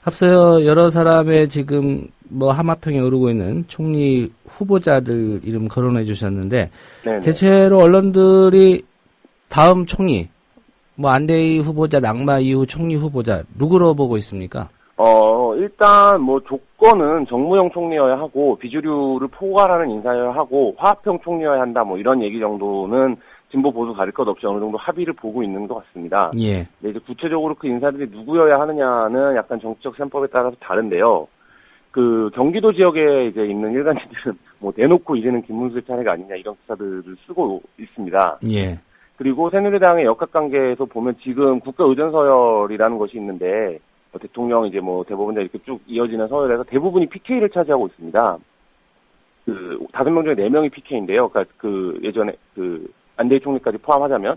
[SPEAKER 4] 앞서 여러 사람의 지금 뭐 하마평에 오르고 있는 총리 후보자들 이름 거론해 주셨는데, 네네. 대체로 언론들이 다음 총리, 뭐 안대희 후보자 낙마 이후 총리 후보자 누구로 보고 있습니까?
[SPEAKER 21] 일단 뭐 조건은 정무용 총리여야 하고 비주류를 포괄하는 인사여야 하고 화합형 총리여야 한다 뭐 이런 얘기 정도는 진보 보수 가릴 것 없이 어느 정도 합의를 보고 있는 것 같습니다.
[SPEAKER 4] 예.
[SPEAKER 21] 네, 이제 구체적으로 그 인사들이 누구여야 하느냐는 약간 정치적 셈법에 따라서 다른데요. 그 경기도 지역에 이제 있는 일간지들은 뭐 대놓고 이제는 김문수의 차례가 아니냐 이런 기사들을 쓰고 있습니다.
[SPEAKER 4] 예.
[SPEAKER 21] 그리고 새누리당의 역학관계에서 보면 지금 국가의전서열이라는 것이 있는데 대통령 이제 뭐 대법원장 이렇게 쭉 이어지는 서열에서 대부분이 PK를 차지하고 있습니다. 그 5명 중에 4명이 PK인데요. 그러니까 그 예전에 그 안대희 총리까지 포함하자면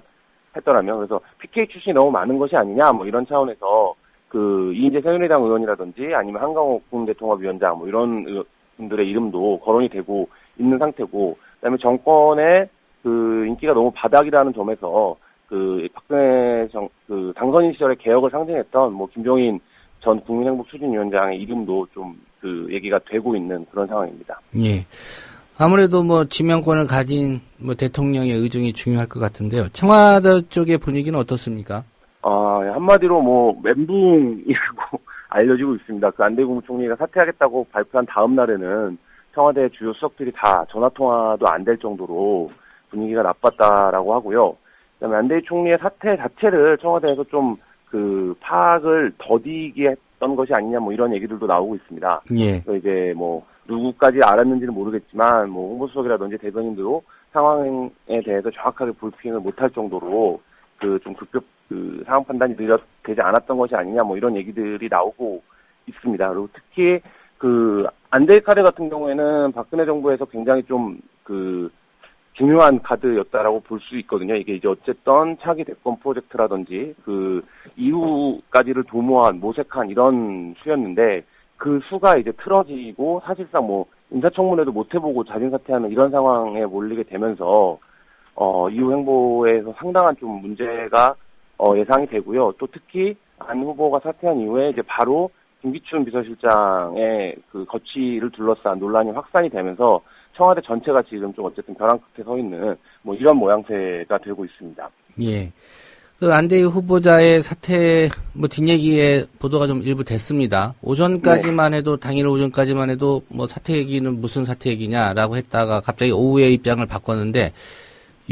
[SPEAKER 21] 했더라면, 그래서 PK 출신이 너무 많은 것이 아니냐 뭐 이런 차원에서 그 이인재 새누리당 의원이라든지 아니면 한강호 국민대통합위원장 뭐 이런 분들의 이름도 거론이 되고 있는 상태고, 그다음에 정권의 그 인기가 너무 바닥이라는 점에서 그 박근혜 그 당선인 시절에 개혁을 상징했던 뭐 김종인 전 국민행복추진위원장의 이름도 좀 그 얘기가 되고 있는 그런 상황입니다.
[SPEAKER 4] 예. 아무래도 뭐 지명권을 가진 뭐 대통령의 의중이 중요할 것 같은데요. 청와대 쪽의 분위기는 어떻습니까?
[SPEAKER 21] 한마디로 뭐 멘붕이라고 알려지고 있습니다. 그 안대희 국무총리가 사퇴하겠다고 발표한 다음 날에는 청와대 주요 수석들이 다 전화통화도 안 될 정도로 분위기가 나빴다라고 하고요. 그다음에 안대희 총리의 사퇴 자체를 청와대에서 좀 그 파악을 더디게 했던 것이 아니냐 뭐 이런 얘기들도 나오고 있습니다.
[SPEAKER 4] 예.
[SPEAKER 21] 그래서 이제 뭐 누구까지 알았는지는 모르겠지만 뭐 홍보수석이라든지 대변인도 상황에 대해서 정확하게 브리핑을 못할 정도로 그 좀 급격 그 상황 판단이 되지 않았던 것이 아니냐 뭐 이런 얘기들이 나오고 있습니다. 그리고 특히 그 안대희 카드 같은 경우에는 박근혜 정부에서 굉장히 좀 그 중요한 카드였다라고 볼 수 있거든요. 이게 이제 어쨌든 차기 대권 프로젝트라든지 그 이후까지를 도모한 모색한 이런 수였는데, 그 수가 이제 틀어지고 사실상 뭐 인사청문회도 못 해보고 자진 사퇴하는 이런 상황에 몰리게 되면서 이후 행보에서 상당한 좀 문제가 예상이 되고요. 또 특히 안 후보가 사퇴한 이후에 이제 바로 김기춘 비서실장의 그 거취를 둘러싼 논란이 확산이 되면서 청와대 전체가 지금 좀 어쨌든 벼랑 끝에 서 있는 뭐 이런 모양새가 되고 있습니다.
[SPEAKER 4] 예. 그 안대희 후보자의 사퇴 뭐 뒷얘기에 보도가 좀 일부 됐습니다. 오전까지만 해도 당일 오전까지만 해도 뭐 사퇴 얘기는 무슨 사퇴 얘기냐라고 했다가 갑자기 오후에 입장을 바꿨는데,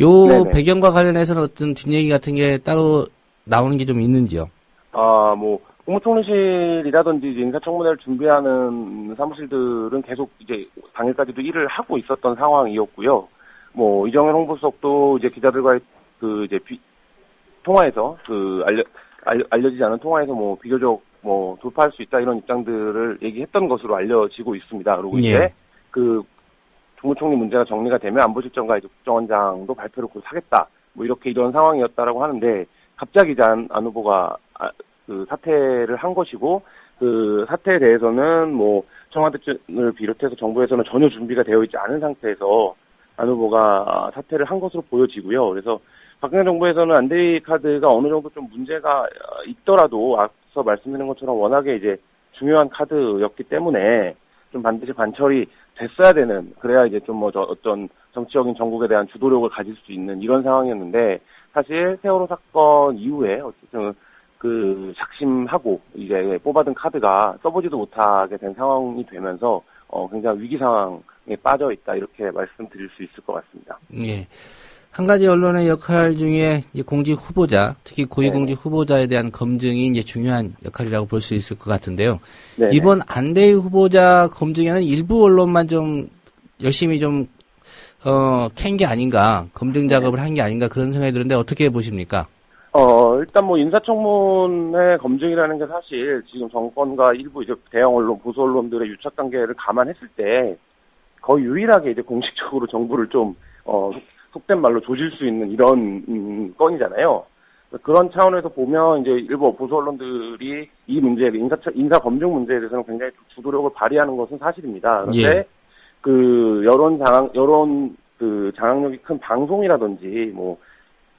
[SPEAKER 4] 요 네네. 배경과 관련해서는 어떤 뒷얘기 같은 게 따로 나오는 게 좀 있는지요?
[SPEAKER 21] 뭐 국무총리실이라든지 이제 인사청문회를 준비하는 사무실들은 계속 이제 당일까지도 일을 하고 있었던 상황이었고요. 뭐 이정현 홍보수석도 이제 기자들과의 그 이제 통화에서 그 알려지지 않은 통화에서 뭐 비교적 뭐 돌파할 수 있다 이런 입장들을 얘기했던 것으로 알려지고 있습니다. 그리고
[SPEAKER 4] 예.
[SPEAKER 21] 이제 그 국무총리 문제가 정리가 되면 안보실장과 이제 국정원장도 발표를 곧 하겠다. 뭐 이런 상황이었다라고 하는데, 갑자기 이제 안 후보가 그 사퇴를 한 것이고, 그 사퇴에 대해서는 뭐 청와대를 비롯해서 정부에서는 전혀 준비가 되어 있지 않은 상태에서 안 후보가 사퇴를 한 것으로 보여지고요. 그래서 박근혜 정부에서는 안대희 카드가 어느 정도 좀 문제가 있더라도 앞서 말씀드린 것처럼 워낙에 이제 중요한 카드였기 때문에 좀 반드시 관철이 됐어야 되는, 그래야 이제 좀 뭐 어떤 정치적인 정국에 대한 주도력을 가질 수 있는 이런 상황이었는데, 사실 세월호 사건 이후에 어쨌든 그 작심하고 이제 뽑아둔 카드가 써보지도 못하게 된 상황이 되면서 굉장히 위기 상황에 빠져 있다, 이렇게 말씀드릴 수 있을 것 같습니다.
[SPEAKER 4] 예. 한 가지 언론의 역할 중에 이제 공직 후보자, 특히 고위공직 후보자에 대한 검증이 이제 중요한 역할이라고 볼 수 있을 것 같은데요. 네네. 이번 안대희 후보자 검증에는 일부 언론만 좀 열심히 좀 캔 게 아닌가, 검증 작업을 한 게 아닌가 그런 생각이 드는데 어떻게 보십니까?
[SPEAKER 21] 일단 뭐 인사청문회 검증이라는 게 사실 지금 정권과 일부 이제 대형 언론, 보수 언론들의 유착 관계를 감안했을 때 거의 유일하게 이제 공식적으로 정부를 좀, 속된 말로 조질 수 있는 이런, 건이잖아요. 그런 차원에서 보면 이제 일부 보수 언론들이 이 문제, 인사 검증 문제에 대해서는 굉장히 주도력을 발휘하는 것은 사실입니다. 그런데
[SPEAKER 4] 예.
[SPEAKER 21] 그 장악력이 큰 방송이라든지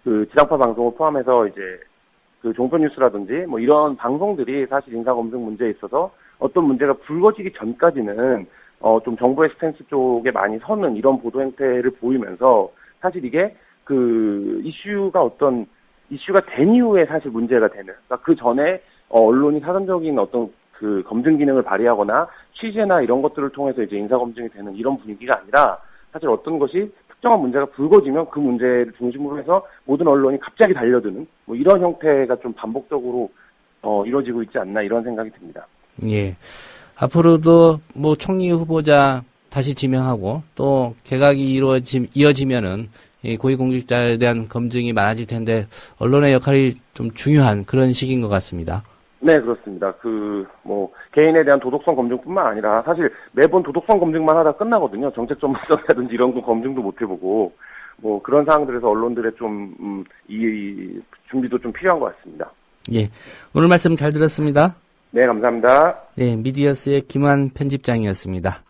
[SPEAKER 21] 지상파 방송을 포함해서 이제 종편뉴스라든지 이런 방송들이 사실 인사 검증 문제에 있어서 어떤 문제가 불거지기 전까지는 좀 정부의 스탠스 쪽에 많이 서는 이런 보도 행태를 보이면서 사실 이게 이슈가 된 이후에 사실 문제가 되는, 그러니까 그 전에 언론이 사전적인 어떤 그 검증 기능을 발휘하거나 취재나 이런 것들을 통해서 이제 인사 검증이 되는 이런 분위기가 아니라 사실 어떤 것이 특정한 문제가 불거지면 그 문제를 중심으로 해서 모든 언론이 갑자기 달려드는 이런 형태가 좀 반복적으로 이루어지고 있지 않나 이런 생각이 듭니다.
[SPEAKER 4] 예. 앞으로도 총리 후보자 다시 지명하고 또 개각이 이어지면은 이 고위공직자에 대한 검증이 많아질 텐데 언론의 역할이 좀 중요한 그런 시기인 것 같습니다.
[SPEAKER 21] 네, 그렇습니다. 개인에 대한 도덕성 검증뿐만 아니라 사실 매번 도덕성 검증만 하다 끝나거든요. 정책 전문성이라든지 이런 거 검증도 못 해보고 그런 상황들에서 언론들의 좀 이 준비도 좀 필요한 것 같습니다.
[SPEAKER 4] 예, 오늘 말씀 잘 들었습니다.
[SPEAKER 21] 네, 감사합니다.
[SPEAKER 4] 네, 미디어스의 김환 편집장이었습니다.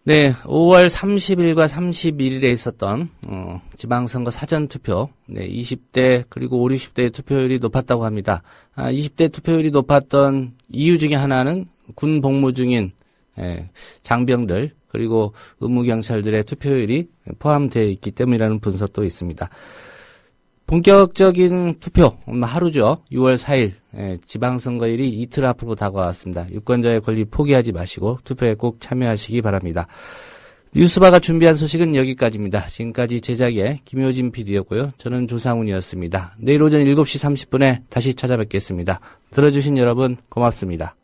[SPEAKER 4] 네, 5월 30일과 31일에 있었던 지방선거 사전투표, 20대 그리고 5, 60대의 투표율이 높았다고 합니다. 20대 투표율이 높았던 이유 중에 하나는 군 복무 중인 장병들 그리고 의무경찰들의 투표율이 포함되어 있기 때문이라는 분석도 있습니다. 본격적인 투표, 하루죠. 6월 4일 지방선거일이 이틀 앞으로 다가왔습니다. 유권자의 권리 포기하지 마시고 투표에 꼭 참여하시기 바랍니다. 뉴스바가 준비한 소식은 여기까지입니다. 지금까지 제작의 김효진 PD였고요. 저는 조상훈이었습니다. 내일 오전 7시 30분에 다시 찾아뵙겠습니다. 들어주신 여러분 고맙습니다.